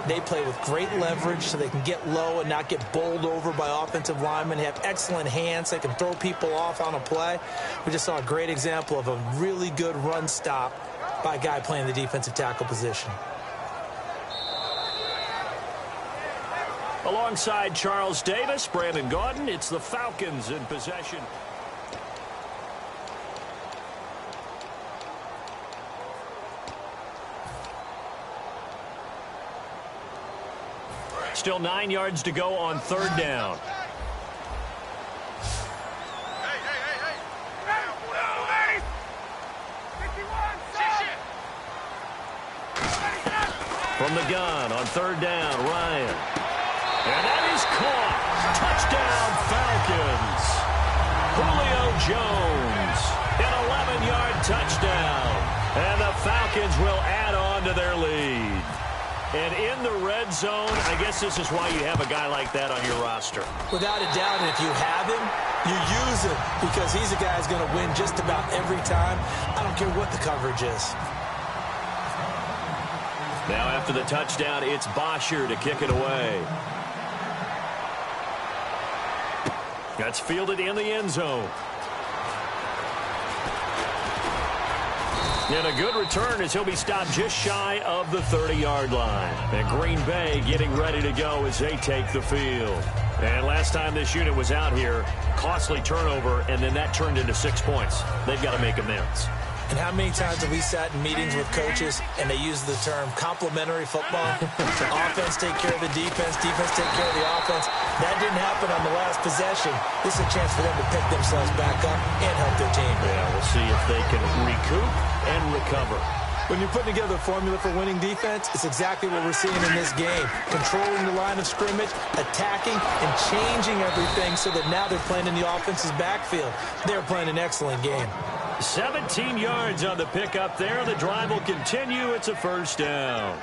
C: they play with great leverage so they can get low and not get bowled over by offensive linemen. They have excellent hands. They can throw people off on a play. We just saw a great example of a really good run stop by a guy playing the defensive tackle position. Alongside Charles Davis, Brandon Gaudin, it's the Falcons in possession. Still 9 yards to go on third down. From the gun on third down, Ryan. And that is caught. Touchdown, Falcons. Julio Jones, an 11-yard touchdown. And the Falcons will add on to their lead. And in the red zone, I guess this is why you have a guy like that on your roster. Without a doubt, and if you have him, you use him because he's a guy who's going to win just about every time. I don't care what the coverage is. Now after the touchdown, it's Bosher to kick it away. That's fielded in the end zone. And a good return as he'll be stopped just shy of the 30-yard line. And Green Bay getting ready to go as they take the field. And last time this unit was out here, costly turnover, and then that turned into 6 points. They've got to make amends. And how many times have we sat in meetings with coaches and they use the term complementary football? Offense take care of the defense, defense take care of the offense. That didn't happen on the last possession. This is a chance for them to pick themselves back up and help their team. Yeah, we'll see if they can recoup and recover. When you're putting together a formula for winning defense, it's exactly what we're seeing in this game. Controlling the line of scrimmage, attacking, and changing everything so that now they're playing in the offense's backfield. They're playing an excellent game. 17 yards on the pickup there. The drive will continue. It's a first down.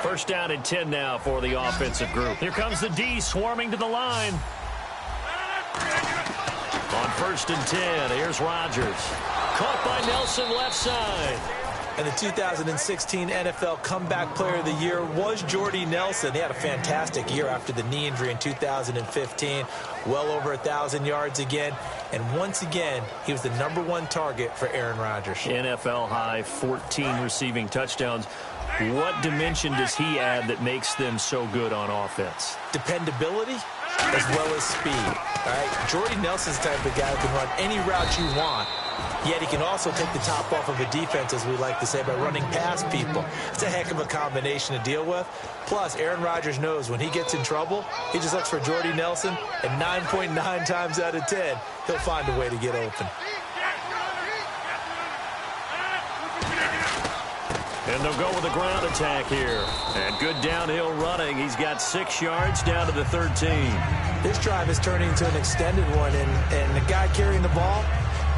C: First down and 10 now for the offensive group. Here comes the D swarming to the line. On first and 10, here's Rodgers. Caught by Nelson left side. And the 2016 NFL Comeback Player of the Year was Jordy Nelson. He had a fantastic year after the knee injury in 2015. Well over 1,000 yards again. And once again, he was the #1 target for Aaron Rodgers. NFL high 14 receiving touchdowns. What dimension does he add that makes them so good on offense? Dependability as well as speed. All right? Jordy Nelson's the type of guy who can run any route you want. Yet he can also take the top off of a defense, as we like to say, by running past people. It's a heck of a combination to deal with. Plus, Aaron Rodgers knows when he gets in trouble, he just looks for Jordy Nelson, and 9.9 times out of 10, he'll find a way to get open. And they'll go with a ground attack here. And good downhill running. He's got 6 yards down to the 13. This drive is turning into an extended one, and the guy carrying the ball,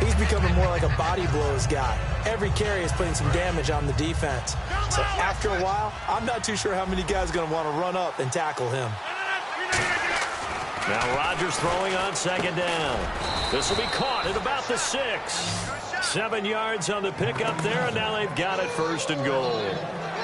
C: he's becoming more like a body blows guy. Every carry is putting some damage on the defense. So after a while, I'm not too sure how many guys are going to want to run up and tackle him. Now Rodgers throwing on second down. This will be caught at about the 6. 7 yards on the pickup there, and now they've got it first and goal.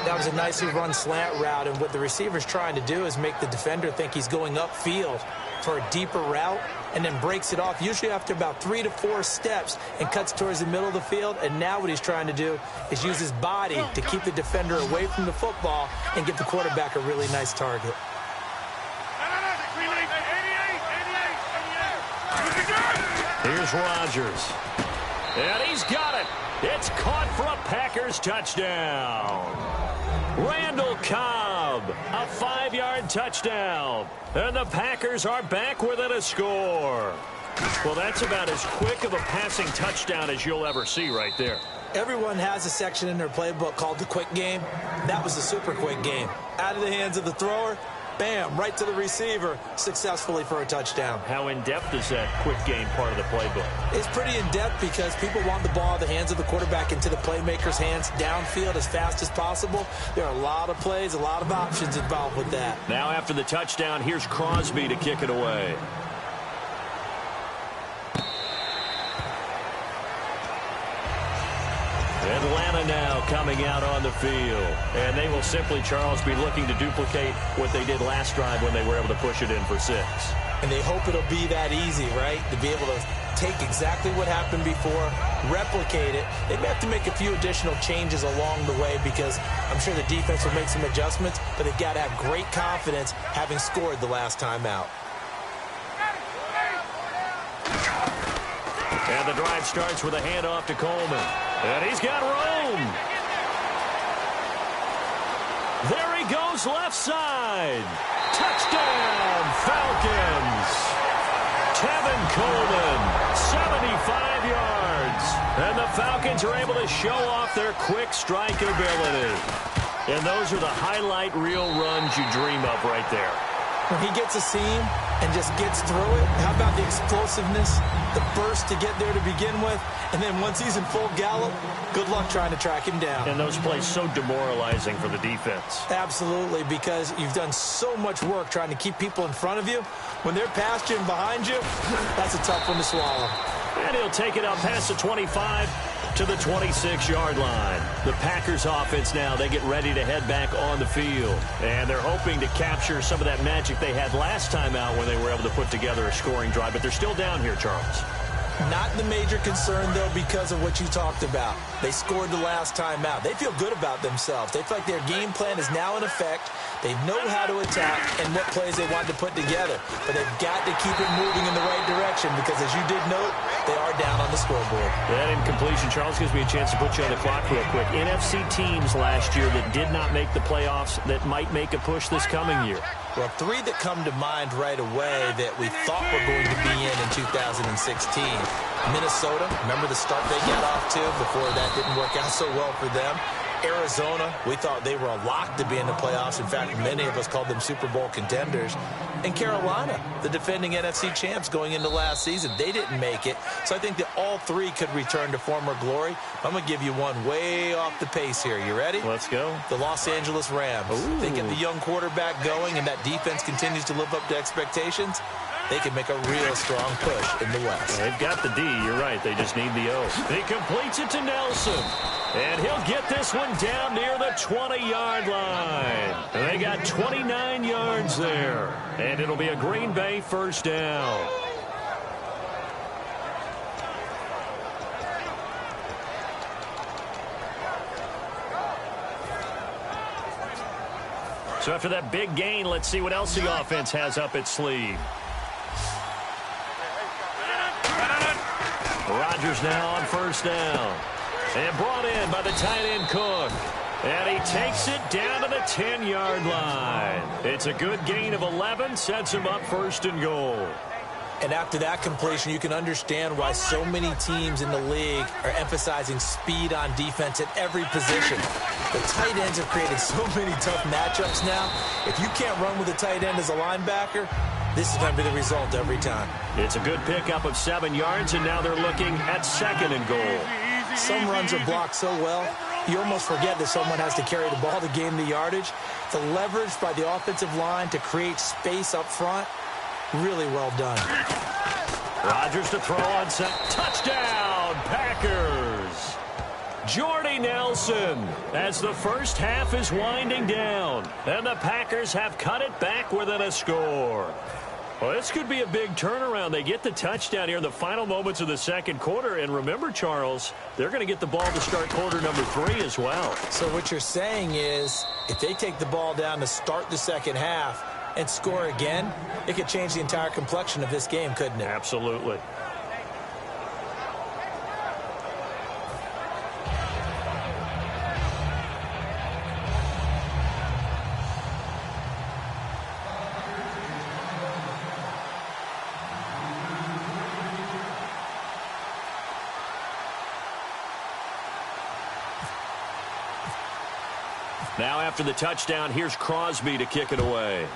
C: That was a nicely run slant route, and what the receiver's trying to do is make the defender think he's going upfield for a deeper route, and then breaks it off, usually after about 3 to 4 steps, and cuts towards the middle of the field. And now what he's trying to do is use his body to keep the defender away from the football and give the quarterback a really nice target. Here's Rodgers. And he's got it. It's caught for a Packers touchdown. Randall Cobb, a 5-yard touchdown. And the Packers are back within a score. Well, that's about as quick of a passing touchdown as you'll ever see right there. Everyone has a section in their playbook called the quick game. That was the super quick game. Out of the hands of the thrower, bam, right to the receiver, successfully for a touchdown. How in-depth is that quick game part of the playbook? It's pretty in-depth because people want the ball out of the hands of the quarterback into the playmaker's hands downfield as fast as possible. There are a lot of plays, a lot of options involved with that. Now after the touchdown, here's Crosby to kick it away. Atlanta now coming out on the field. And they will simply, Charles, be looking to duplicate what they did last drive when they were able to push it in for 6. And they hope it'll be that easy, right? To be able to
D: take exactly what happened before, replicate it. They may have to make a few additional changes along the way because I'm sure the defense will make some adjustments, but they've got to have great confidence having scored the last time out.
C: And the drive starts with a handoff to Coleman. And he's got room. There he goes left side. Touchdown, Falcons. Tevin Coleman, 75 yards. And the Falcons are able to show off their quick strike ability. And those are the highlight reel runs you dream of right there.
D: When he gets a seam and just gets through it, how about the explosiveness, the burst to get there to begin with, and then once he's in full gallop, good luck trying to track him down.
C: And those plays so demoralizing for the defense.
D: Absolutely, because you've done so much work trying to keep people in front of you. When they're past you and behind you, that's a tough one to swallow.
C: And he'll take it out past the 25 to the 26-yard line. The Packers offense now, they get ready to head back on the field. And they're hoping to capture some of that magic they had last time out when they were able to put together a scoring drive. But they're still down here, Charles.
D: Not the major concern, though, because of what you talked about. They scored the last time out. They feel good about themselves. They feel like their game plan is now in effect. They know how to attack and what plays they want to put together. But they've got to keep it moving in the right direction because, as you did note, they are down on the scoreboard.
C: That incompletion, Charles, gives me a chance to put you on the clock real quick. NFC teams last year that did not make the playoffs that might make a push this coming year.
D: Well, three that come to mind right away that we thought were going to be in 2016. Minnesota, remember the start they got off to before that didn't work out so well for them. Arizona, we thought they were a lock to be in the playoffs. In fact, many of us called them Super Bowl contenders. And Carolina, the defending NFC champs going into last season, they didn't make it. So I think that all three could return to former glory. I'm going to give you one way off the pace here. You ready?
C: Let's go.
D: The Los Angeles Rams.
C: Ooh.
D: They get the young quarterback going, and that defense continues to live up to expectations. They can make a real strong push in the West.
C: They've got the D. You're right. They just need the O. He completes it to Nelson. And he'll get this one down near the 20-yard line. They got 29 yards there. And it'll be a Green Bay first down. So after that big gain, let's see what else the offense has up its sleeve. Rodgers now on first down. And brought in by the tight end Cook. And he takes it down to the 10-yard line. It's a good gain of 11, sets him up first and goal.
D: And after that completion, you can understand why so many teams in the league are emphasizing speed on defense at every position. The tight ends have created so many tough matchups now. If you can't run with a tight end as a linebacker, this is going to be the result every time.
C: It's a good pickup of 7 yards, and now they're looking at second and goal.
D: Some runs are blocked so well, you almost forget that someone has to carry the ball to gain the yardage. The leverage by the offensive line to create space up front, really well done.
C: Rodgers to throw on set. Touchdown, Packers. Jordy Nelson as the first half is winding down. And the Packers have cut it back within a score. Well, this could be a big turnaround. They get the touchdown here in the final moments of the second quarter. And remember, Charles, they're going to get the ball to start quarter number 3 as well.
D: So what you're saying is if they take the ball down to start the second half and score again, it could change the entire complexion of this game, couldn't it?
C: Absolutely. Now after the touchdown, here's Crosby to kick it away.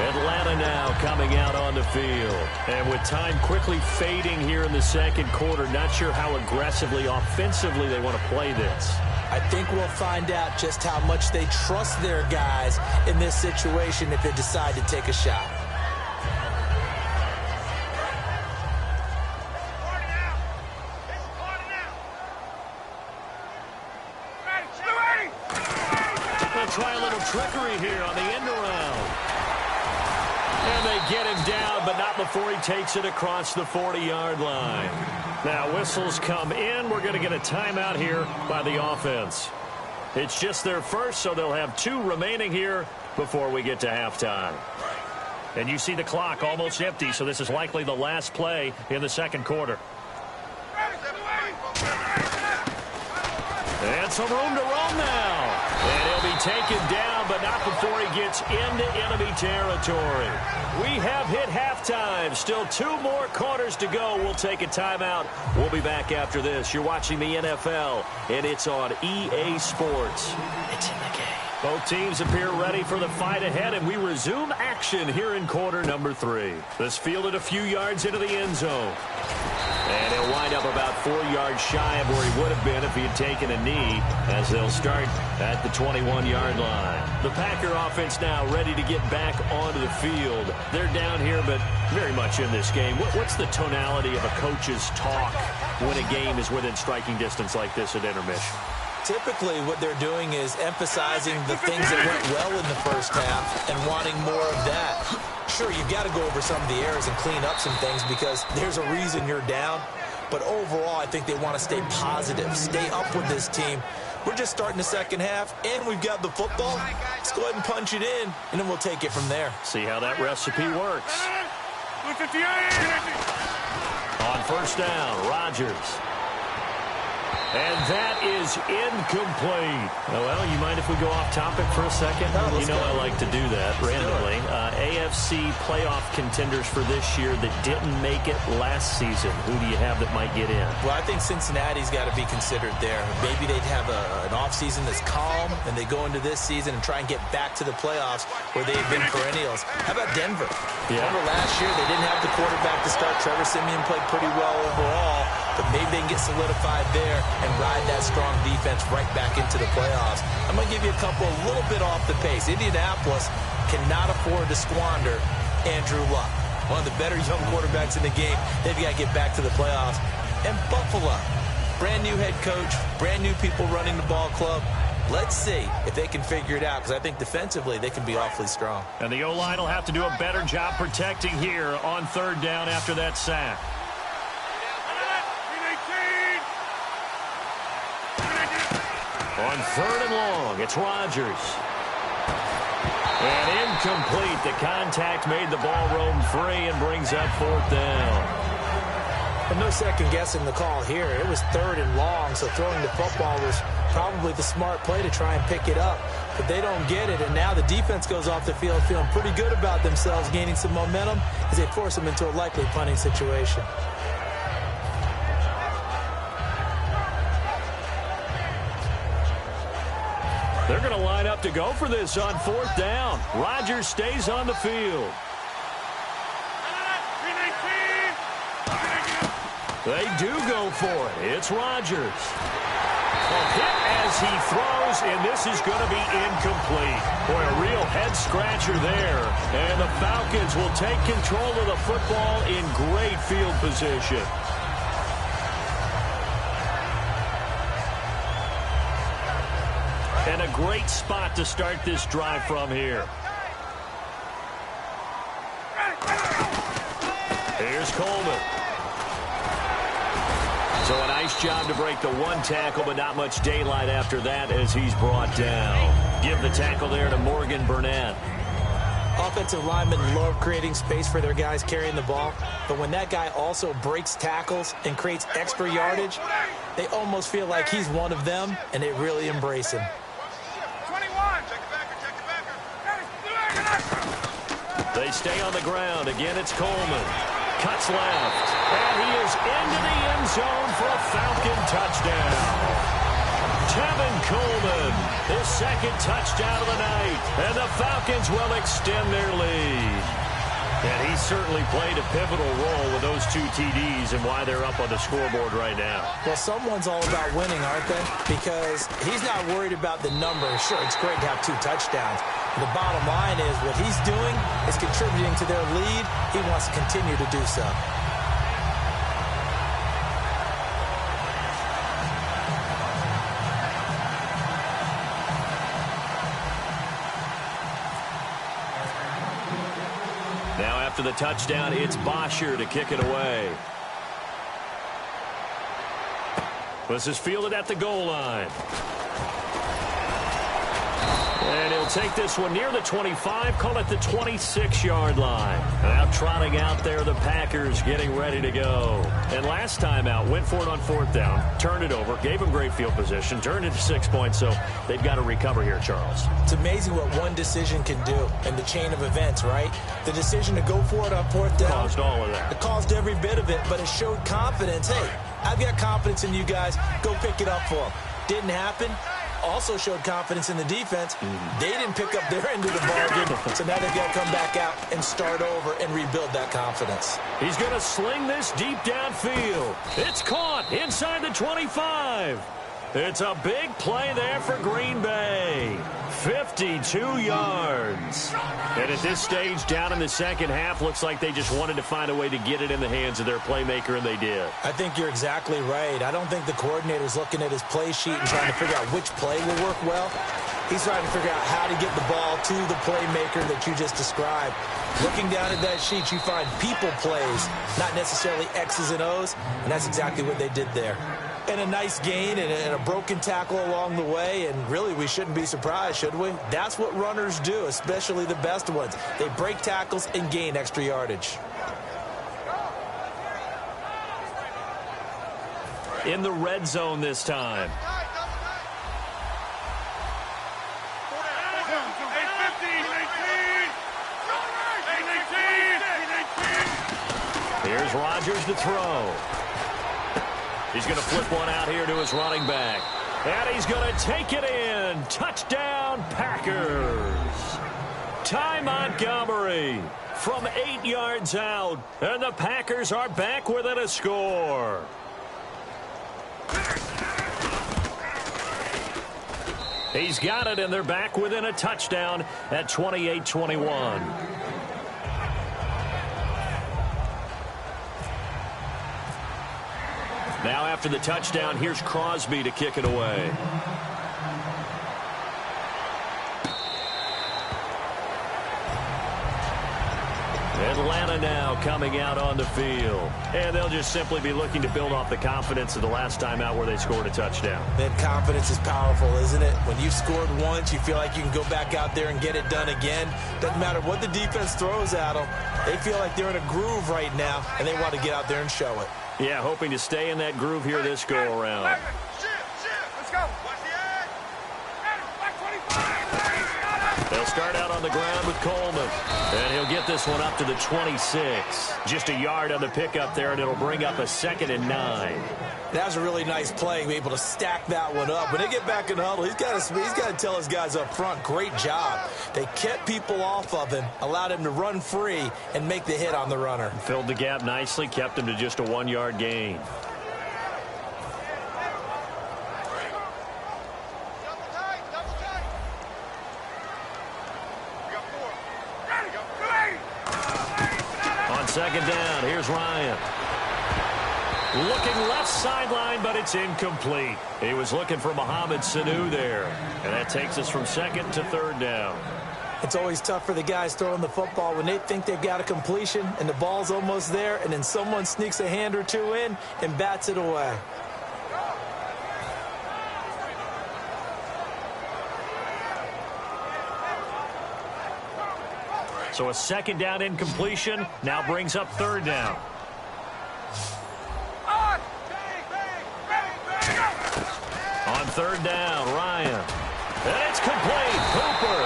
C: Atlanta now coming out on the field. And with time quickly fading here in the second quarter, not sure how aggressively, offensively they want to play this.
D: I think we'll find out just how much they trust their guys in this situation if they decide to take a shot.
C: try a little trickery here on the end around. And they get him down, but not before he takes it across the 40-yard line. Now, whistles come in. We're going to get a timeout here by the offense. It's just their first, so they'll have 2 remaining here before we get to halftime. And you see the clock almost empty, so this is likely the last play in the second quarter. And some room to roam now. And he'll be taken down, but not before he gets into enemy territory. We have hit halftime. Still 2 more quarters to go. We'll take a timeout. We'll be back after this. You're watching the NFL, and it's on EA Sports. It's in the game. Both teams appear ready for the fight ahead, and we resume action here in quarter number 3. This fielded a few yards into the end zone. And he'll wind up about 4 yards shy of where he would have been if he had taken a knee, as they'll start at the 21-yard line. The Packer offense now ready to get back onto the field. They're down here, but very much in this game. What's the tonality of a coach's talk when a game is within striking distance like this at intermission?
D: Typically, what they're doing is emphasizing the things that went well in the first half and wanting more of that. Sure, you've got to go over some of the errors and clean up some things because there's a reason you're down. But overall, I think they want to stay positive, stay up with this team. We're just starting the second half, and we've got the football. Let's go ahead and punch it in, and then we'll take it from there.
C: See how that recipe works. On first down, Rodgers. And that is incomplete. Well, you mind if we go off topic for a second?
D: No,
C: you know I like to do that randomly. AFC playoff contenders for this year that didn't make it last season. Who do you have that might get in?
D: Well, I think Cincinnati's got to be considered there. Maybe they'd have an offseason that's calm, and they go into this season and try and get back to the playoffs where they've been perennials. How about Denver?
C: Yeah.
D: Remember last year they didn't have the quarterback to start. Trevor Siemian played pretty well overall, but maybe they can get solidified there and ride that strong defense right back into the playoffs. I'm going to give you a couple a little bit off the pace. Indianapolis cannot afford to squander Andrew Luck, one of the better young quarterbacks in the game. They've got to get back to the playoffs. And Buffalo, brand new head coach, brand new people running the ball club. Let's see if they can figure it out, because I think defensively they can be awfully strong.
C: And the O-line will have to do a better job protecting here on third down after that sack. On third and long, it's Rodgers. And incomplete. The contact made the ball roam free and brings up fourth down.
D: And no second guessing the call here. It was third and long, so throwing the football was probably the smart play to try and pick it up. But they don't get it, and now the defense goes off the field feeling pretty good about themselves, gaining some momentum as they force them into a likely punting situation.
C: They're going to line up to go for this on fourth down. Rodgers stays on the field. They do go for it. It's Rodgers. A hit as he throws, and this is going to be incomplete. Boy, a real head-scratcher there. And the Falcons will take control of the football in great field position. And a great spot to start this drive from here. Here's Coleman. So a nice job to break the one tackle, but not much daylight after that as he's brought down. Give the tackle there to Morgan Burnett.
D: Offensive linemen love creating space for their guys carrying the ball, but when that guy also breaks tackles and creates extra yardage, they almost feel like he's one of them, and they really embrace him.
C: They stay on the ground. Again, it's Coleman. Cuts left. And he is into the end zone for a Falcon touchdown. Tevin Coleman, his second touchdown of the night. And the Falcons will extend their lead. And he certainly played a pivotal role with those two TDs and why they're up on the scoreboard right now.
D: Well, someone's all about winning, aren't they? Because he's not worried about the number. Sure, it's great to have 2 touchdowns. The bottom line is what he's doing is contributing to their lead. He wants to continue to do so.
C: Now after the touchdown, it's Bosher to kick it away. This is fielded at the goal line. And he'll take this one near the 25, call it the 26-yard line. Now trotting out there, the Packers getting ready to go. And last time out, went for it on 4th down, turned it over, gave them great field position, turned it to 6 points, so they've got to recover here, Charles.
D: It's amazing what one decision can do in the chain of events, right? The decision to go for it on 4th down.
C: Caused all of that.
D: It caused every bit of it, but it showed confidence. Hey, I've got confidence in you guys. Go pick it up for them. Didn't happen. Also showed confidence in the defense. They didn't pick up their end of the bargain, so now they've got to come back out and start over and rebuild that confidence.
C: He's going to sling this deep downfield. It's caught inside the 25. It's a big play there for Green Bay. 52 yards. And at this stage, down in the second half, looks like they just wanted to find a way to get it in the hands of their playmaker, and they did.
D: I think you're exactly right. I don't think the coordinator's looking at his play sheet and trying to figure out which play will work well. He's trying to figure out how to get the ball to the playmaker that you just described. Looking down at that sheet, you find people plays, not necessarily X's and O's, and that's exactly what they did there. And a nice gain and a broken tackle along the way, and really we shouldn't be surprised, should we? That's what runners do, especially the best ones. They break tackles and gain extra yardage.
C: In the red zone this time. Here's Rodgers to throw. He's going to flip one out here to his running back. And he's going to take it in. Touchdown, Packers. Ty Montgomery from 8 yards out. And the Packers are back within a score. He's got it, and they're back within a touchdown at 28-21. Now after the touchdown, here's Crosby to kick it away. Atlanta now coming out on the field. And they'll just simply be looking to build off the confidence of the last time out where they scored a touchdown.
D: That confidence is powerful, isn't it? When you've scored once, you feel like you can go back out there and get it done again. Doesn't matter what the defense throws at them. They feel like they're in a groove right now, and they want to get out there and show it.
C: Yeah, hoping to stay in that groove here this go-around.
E: Let's go.
C: They'll start out on the ground with Coleman. And he'll get this one up to the 26. Just a yard on the pickup there, and it'll bring up a 2nd and 9.
D: That was a really nice play, be able to stack that one up. When they get back in the huddle, he's got to tell his guys up front, great job. They kept people off of him, allowed him to run free, and make the hit on the runner.
C: Filled the gap nicely, kept him to just a 1-yard gain. On 2nd down, here's Ryan. Looking left sideline, but it's incomplete. He was looking for Mohamed Sanu there. And that takes us from 2nd to 3rd down.
D: It's always tough for the guys throwing the football when they think they've got a completion and the ball's almost there, and then someone sneaks a hand or two in and bats it away.
C: So a 2nd down incompletion now brings up 3rd down. On 3rd down, Ryan. And it's complete. Cooper.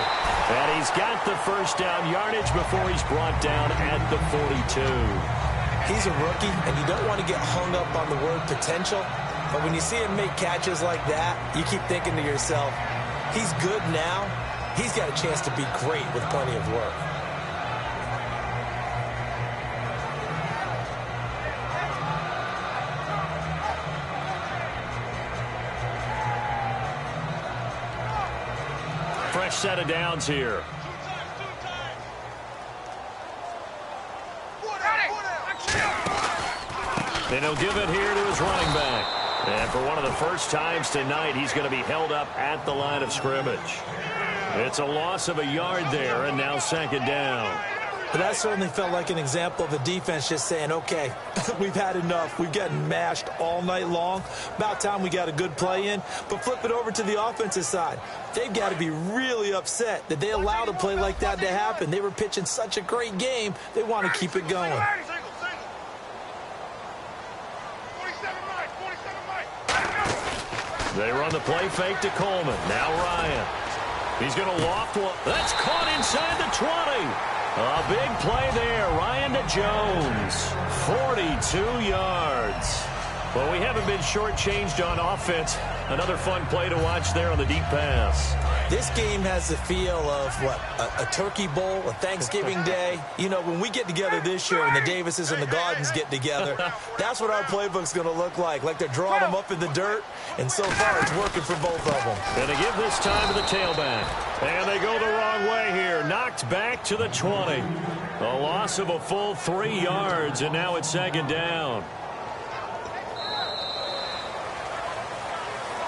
C: And he's got the 1st down yardage before he's brought down at the 42.
D: He's a rookie, and you don't want to get hung up on the word potential. But when you see him make catches like that, you keep thinking to yourself, he's good now. He's got a chance to be great with plenty of work.
C: Fresh set of downs here. And he'll give it here to his running back. And for one of the first times tonight, he's going to be held up at the line of scrimmage. It's a loss of a yard there, and now 2nd down.
D: But that certainly felt like an example of a defense just saying, okay, we've had enough. We've gotten mashed all night long. About time we got a good play in. But flip it over to the offensive side. They've got to be really upset that they allowed a play like that to happen. They were pitching such a great game. They want to keep it going.
C: They run the play fake to Coleman. Now Ryan. He's going to loft one. That's caught inside the 20. A big play there. Ryan to Jones. 42 yards. Well, we haven't been shortchanged on offense. Another fun play to watch there on the deep pass.
D: This game has the feel of, what, a turkey bowl, a Thanksgiving day. You know, when we get together this year and the Davises and the Gardens get together, that's what our playbook's going to look like they're drawing them up in the dirt, and so far it's working for both of them.
C: And to give this time to the tailback. And they go the wrong way here. Knocked back to the 20. A loss of a full 3 yards, and now it's second down.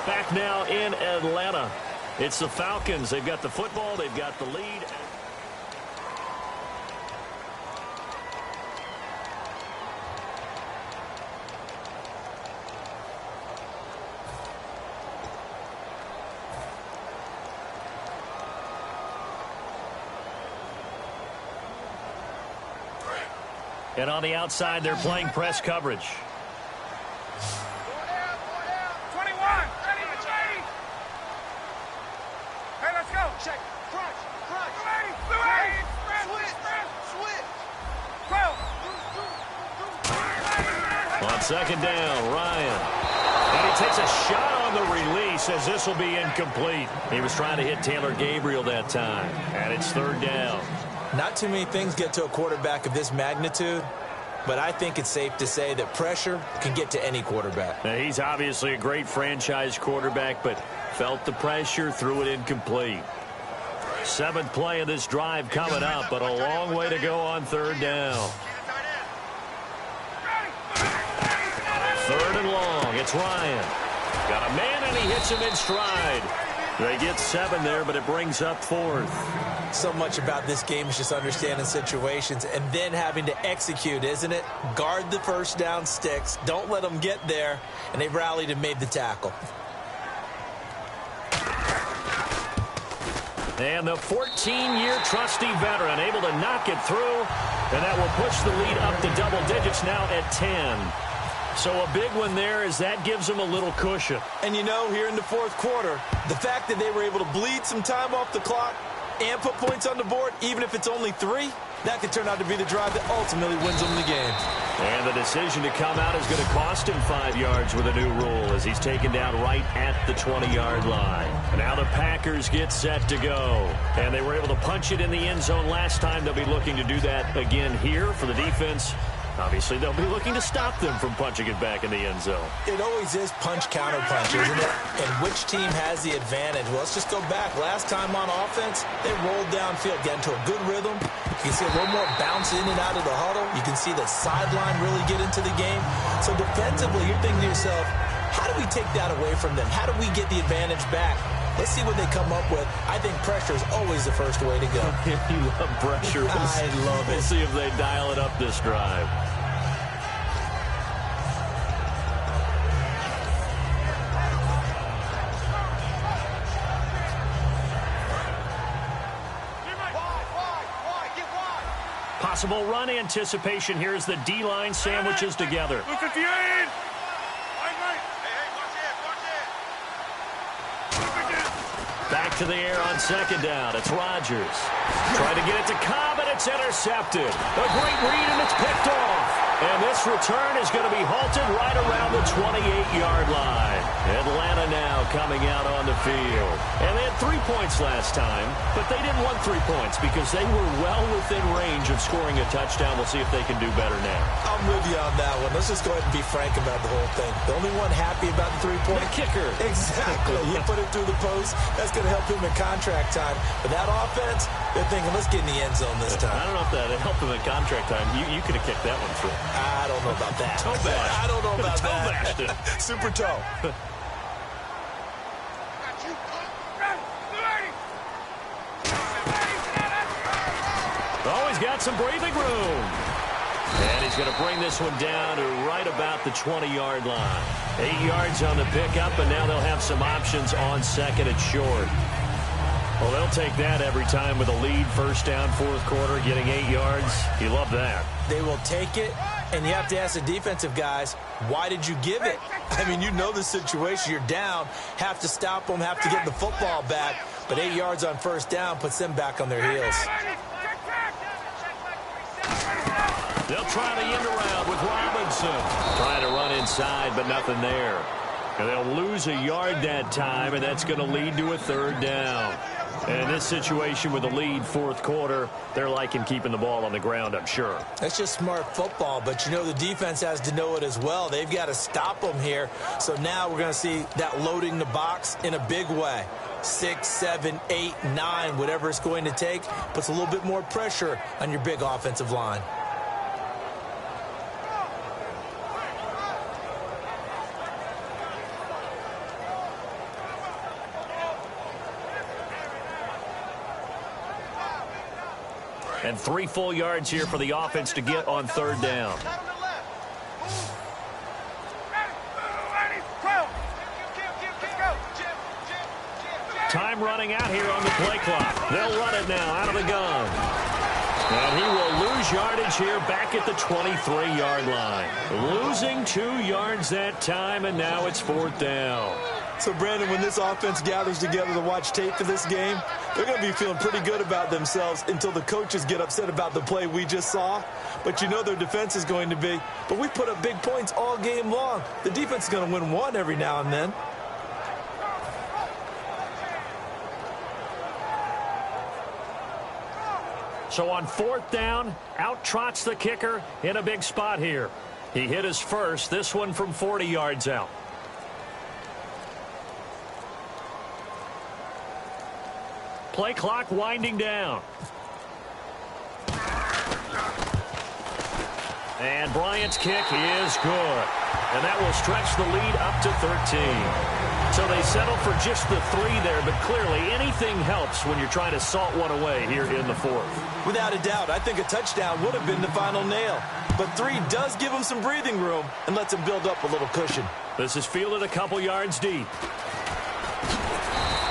C: Back now in Atlanta. It's the Falcons. They've got the football. They've got the lead. And on the outside, they're playing press coverage.
E: Check. Crunch.
C: On second down, Ryan. And he takes a shot on the release as this will be incomplete. He was trying to hit Taylor Gabriel that time. And it's third down.
D: Not too many things get to a quarterback of this magnitude, but I think it's safe to say that pressure can get to any quarterback.
C: Now, he's obviously a great franchise quarterback, but felt the pressure, threw it incomplete. Seventh play of this drive coming up, but a long way to go on third down. Third and long. It's Ryan. Got a man, and he hits him in stride. They get 7 there, but it brings up fourth.
D: So much about this game is just understanding situations and then having to execute, isn't it? Guard the first down sticks. Don't let them get there. And they rallied and made the tackle.
C: And the 14-year trusty veteran able to knock it through. And that will push the lead up to double digits now at 10. So a big one there as that gives them a little cushion.
D: And you know, here in the fourth quarter, the fact that they were able to bleed some time off the clock and put points on the board, even if it's only 3, that could turn out to be the drive that ultimately wins them the game.
C: And the decision to come out is going to cost him 5 yards with a new rule as he's taken down right at the 20-yard line. Now the Packers get set to go. And they were able to punch it in the end zone last time. They'll be looking to do that again here for the defense. Obviously, they'll be looking to stop them from punching it back in the end zone.
D: It always is punch-counter-punch, isn't it? And which team has the advantage? Well, let's just go back. Last time on offense, they rolled downfield, get into a good rhythm. You can see a little more bounce in and out of the huddle. You can see the sideline really get into the game. So defensively, you're thinking to yourself, how do we take that away from them? How do we get the advantage back? Let's see what they come up with. I think pressure is always the first way to go.
C: You love pressure.
D: I love it.
C: We'll see if they dial it up this drive. Possible run anticipation. Here's the D-line sandwiches together. Back to the air on second down. It's Rodgers. Trying to get it to Cobb, and it's intercepted. A great read, and it's picked off. And this return is going to be halted right around the 28-yard line. Atlanta now coming out on the field. And they had 3 points last time, but they didn't want 3 points because they were well within range of scoring a touchdown. We'll see if they can do better now.
D: I'm with you on that one. Let's just go ahead and be frank about the whole thing. The only one happy about the 3-point?
C: The kicker.
D: Exactly. You put it through the post. That's going to help him in contract time. But that offense, they're thinking, let's get in the end zone this time.
C: I don't know if that helped him in contract time. You could have kicked that one through.
D: I don't know about that.
C: Toe bash.
D: I don't know about
C: toe
D: that.
C: Bashed it.
D: Super toe.
C: Always got some breathing room. And he's going to bring this one down to right about the 20-yard line. 8 yards on the pickup, and now they'll have some options on second and short. Well, they'll take that every time with a lead, first down, fourth quarter, getting 8 yards. You love that.
D: They will take it, and you have to ask the defensive guys, why did you give it? I mean, you know the situation. You're down, have to stop them, have to get the football back. But 8 yards on first down puts them back on their heels.
C: They'll try the end around with Robinson. Trying to run inside, but nothing there. And they'll lose a yard that time, and that's going to lead to a third down. And in this situation with the lead, fourth quarter, they're liking keeping the ball on the ground, I'm sure.
D: That's just smart football, but you know the defense has to know it as well. They've got to stop them here. So now we're going to see that loading the box in a big way. 6, 7, 8, 9, whatever it's going to take, puts a little bit more pressure on your big offensive line.
C: And 3 full yards here for the offense to get on third down. Time running out here on the play clock. They'll run it now out of the gun. And he will lose yardage here back at the 23-yard line. Losing 2 yards that time, and now it's fourth down.
D: So, Brandon, when this offense gathers together to watch tape for this game, they're going to be feeling pretty good about themselves until the coaches get upset about the play we just saw. But you know their defense is going to be. But we put up big points all game long. The defense is going to win one every now and then.
C: So on fourth down, out trots the kicker in a big spot here. He hit his first, this one from 40 yards out. Play clock winding down. And Bryant's kick is good. And that will stretch the lead up to 13. So they settle for just the 3 there, but clearly anything helps when you're trying to salt one away here in the fourth.
D: Without a doubt, I think a touchdown would have been the final nail. But 3 does give him some breathing room and lets him build up a little cushion.
C: This is fielded a couple yards deep.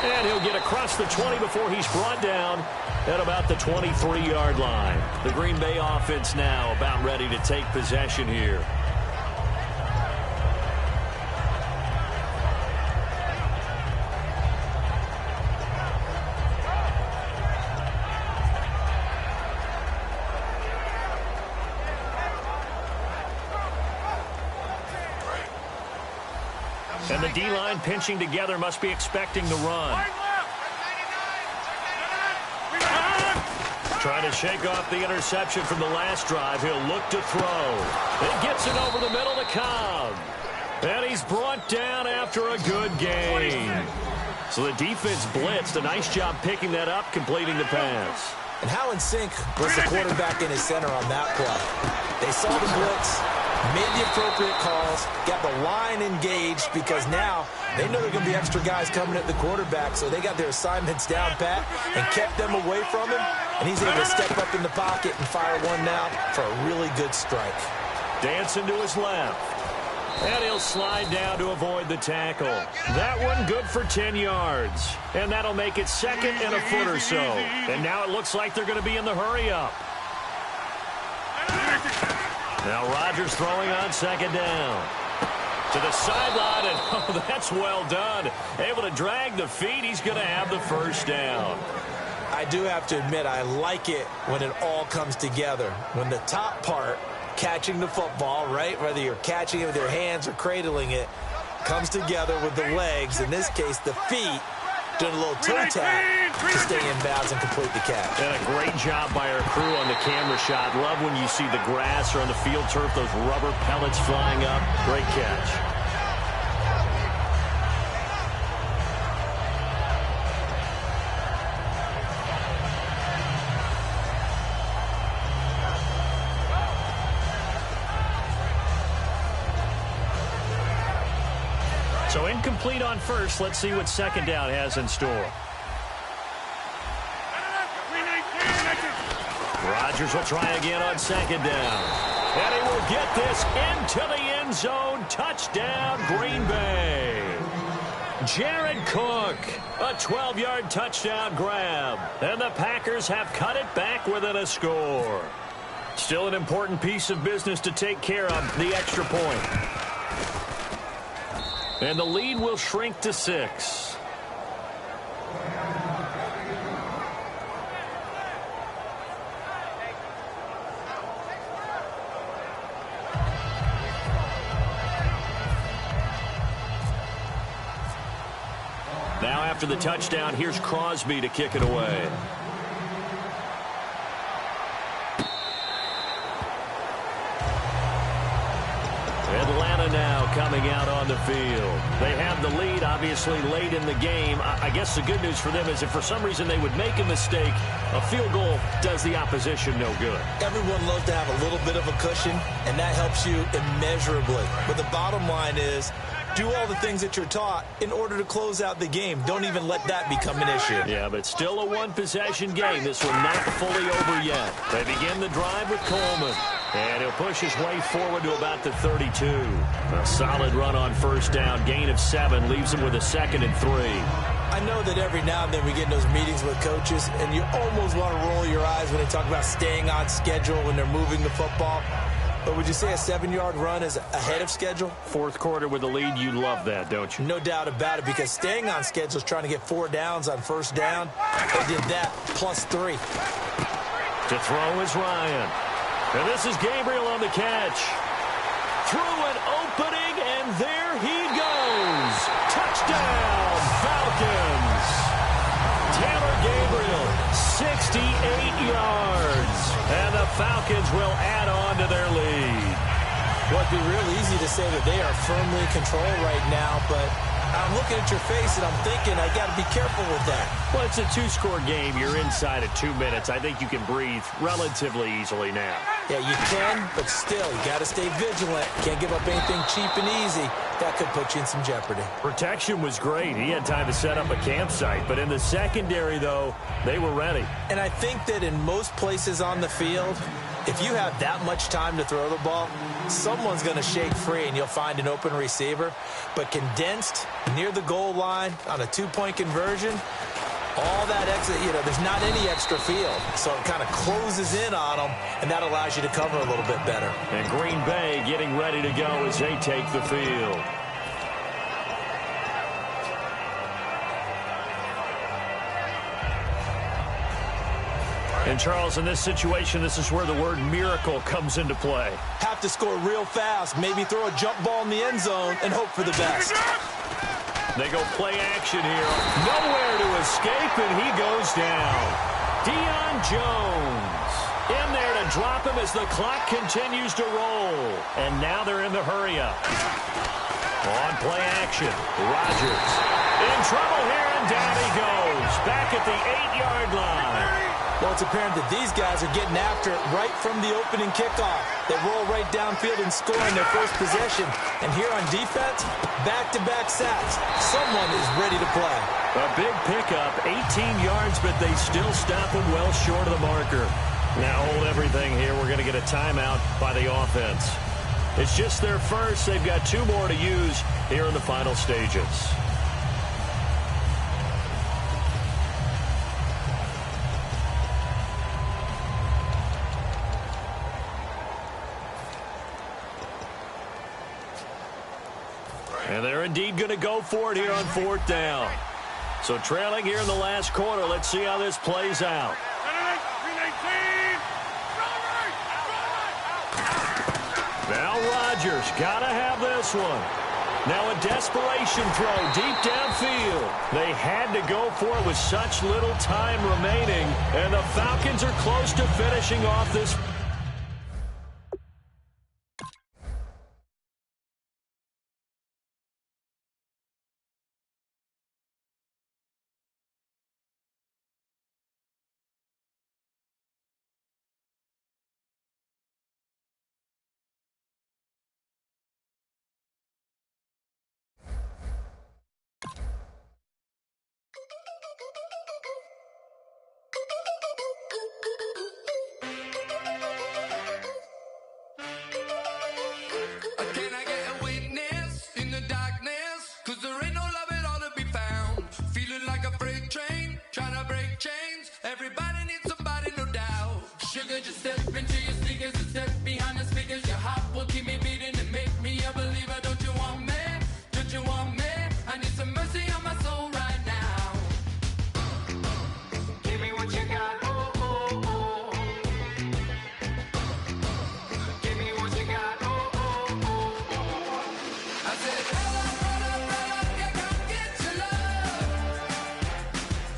C: And he'll get across the 20 before he's brought down at about the 23-yard line. The Green Bay offense now about ready to take possession here. And the D-line pinching together must be expecting the run. Trying to shake off the interception from the last drive. He'll look to throw. It gets it over the middle to Cobb. And he's brought down after a good game. So the defense blitzed. A nice job picking that up, completing the pass.
D: And how in sync was the quarterback in his center on that play? They saw the blitz, made the appropriate calls, got the line engaged because now they know there are going to be extra guys coming at the quarterback, so they got their assignments down pat and kept them away from him, and he's able to step up in the pocket and fire one now for a really good strike.
C: Dancing to his left. And he'll slide down to avoid the tackle. That one good for 10 yards. And that'll make it second and a foot or so. And now it looks like they're going to be in the hurry-up. Now Rodgers throwing on second down. To the sideline, and oh, that's well done. Able to drag the feet. He's going to have the first down.
D: I do have to admit, I like it when it all comes together. When the top part, catching the football, right, whether you're catching it with your hands or cradling it, comes together with the legs, in this case the feet, doing a little toe tap to stay in bounds and complete the catch.
C: And a great job by our crew on the camera shot. Love when you see the grass or on the field turf, those rubber pellets flying up. Great catch. So incomplete on first. Let's see what second down has in store. Rodgers will try again on second down. And he will get this into the end zone. Touchdown, Green Bay. Jared Cook, a 12-yard touchdown grab. And the Packers have cut it back within a score. Still an important piece of business to take care of, the extra point. And the lead will shrink to 6. Now after the touchdown, here's Crosby to kick it away. Atlanta now coming out on the field. They have the lead, obviously, late in the game. I guess the good news for them is if for some reason they would make a mistake, a field goal does the opposition no good.
D: Everyone loves to have a little bit of a cushion, and that helps you immeasurably. But the bottom line is, do all the things that you're taught in order to close out the game. Don't even let that become an issue.
C: Yeah, but still a one-possession game. This one not fully over yet. They begin the drive with Coleman. And he'll push his way forward to about the 32. A solid run on first down. Gain of 7 leaves him with a 2nd and 3.
D: I know that every now and then we get in those meetings with coaches, and you almost want to roll your eyes when they talk about staying on schedule when they're moving the football. But would you say a 7-yard run is ahead of schedule?
C: Fourth quarter with the lead, you love that, don't you?
D: No doubt about it, because staying on schedule is trying to get 4 downs on first down. They did that, plus 3.
C: To throw is Ryan. And this is Gabriel on the catch. Through an opening, and there he goes. Touchdown, Falcons. Taylor Gabriel, 68 yards. And the Falcons will add on to their lead.
D: Well, it'd be real easy to say that they are firmly in control right now, but I'm looking at your face and I'm thinking I got to be careful with that.
C: Well, it's a 2-score game. You're inside at 2 minutes. I think you can breathe relatively easily now.
D: Yeah, you can, but still, you got to stay vigilant. Can't give up anything cheap and easy. That could put you in some jeopardy.
C: Protection was great. He had time to set up a campsite. But in the secondary, though, they were ready.
D: And I think that in most places on the field, if you have that much time to throw the ball, someone's going to shake free and you'll find an open receiver. But condensed, near the goal line, on a 2-point conversion, all that extra, there's not any extra field. So it kind of closes in on them, and that allows you to cover a little bit better.
C: And Green Bay getting ready to go as they take the field. And, Charles, in this situation, this is where the word miracle comes into play.
D: Have to score real fast, maybe throw a jump ball in the end zone, and hope for the best.
C: They go play action here. Nowhere to escape, and he goes down. Deion Jones in there to drop him as the clock continues to roll. And now they're in the hurry-up. On play action, Rodgers in trouble here, and down he goes. Back at the 8-yard line.
D: Well, it's apparent that these guys are getting after it right from the opening kickoff. They roll right downfield and score in their first possession. And here on defense, back-to-back sacks. Someone is ready to play.
C: A big pickup, 18 yards, but they still stop him well short of the marker. Now hold everything here. We're going to get a timeout by the offense. It's just their first. They've got 2 more to use here in the final stages. And they're indeed going to go for it here on 4th down. So trailing here in the last quarter. Let's see how this plays out. Now Rodgers got to have this one. Now a desperation throw deep downfield. They had to go for it with such little time remaining. And the Falcons are close to finishing off this.
A: Everybody needs somebody, no doubt. Sugar, just step into your sneakers and step behind the speakers. Your heart will keep me beating and make me a believer. Don't you want me? Don't you want me? I need some mercy on my soul right now. Give me what you got, oh, oh, oh. Give me what you got, oh, oh, oh, oh. I said, hold up, yeah, come get your love.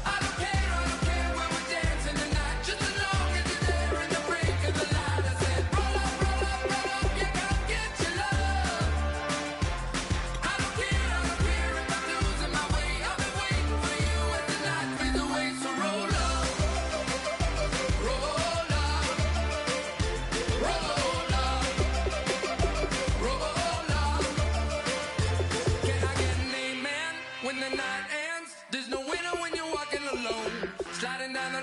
A: I don't care when we're dancing tonight. Just as long as you're there in the break of the light. I said, roll up, yeah, come get your love. I don't care if I'm losing my way. I've been waiting for you as the night fades away. So roll up, roll up, roll up, roll up. Can I get an amen when the night ends? There's no winner when you're walking alone. Sliding down the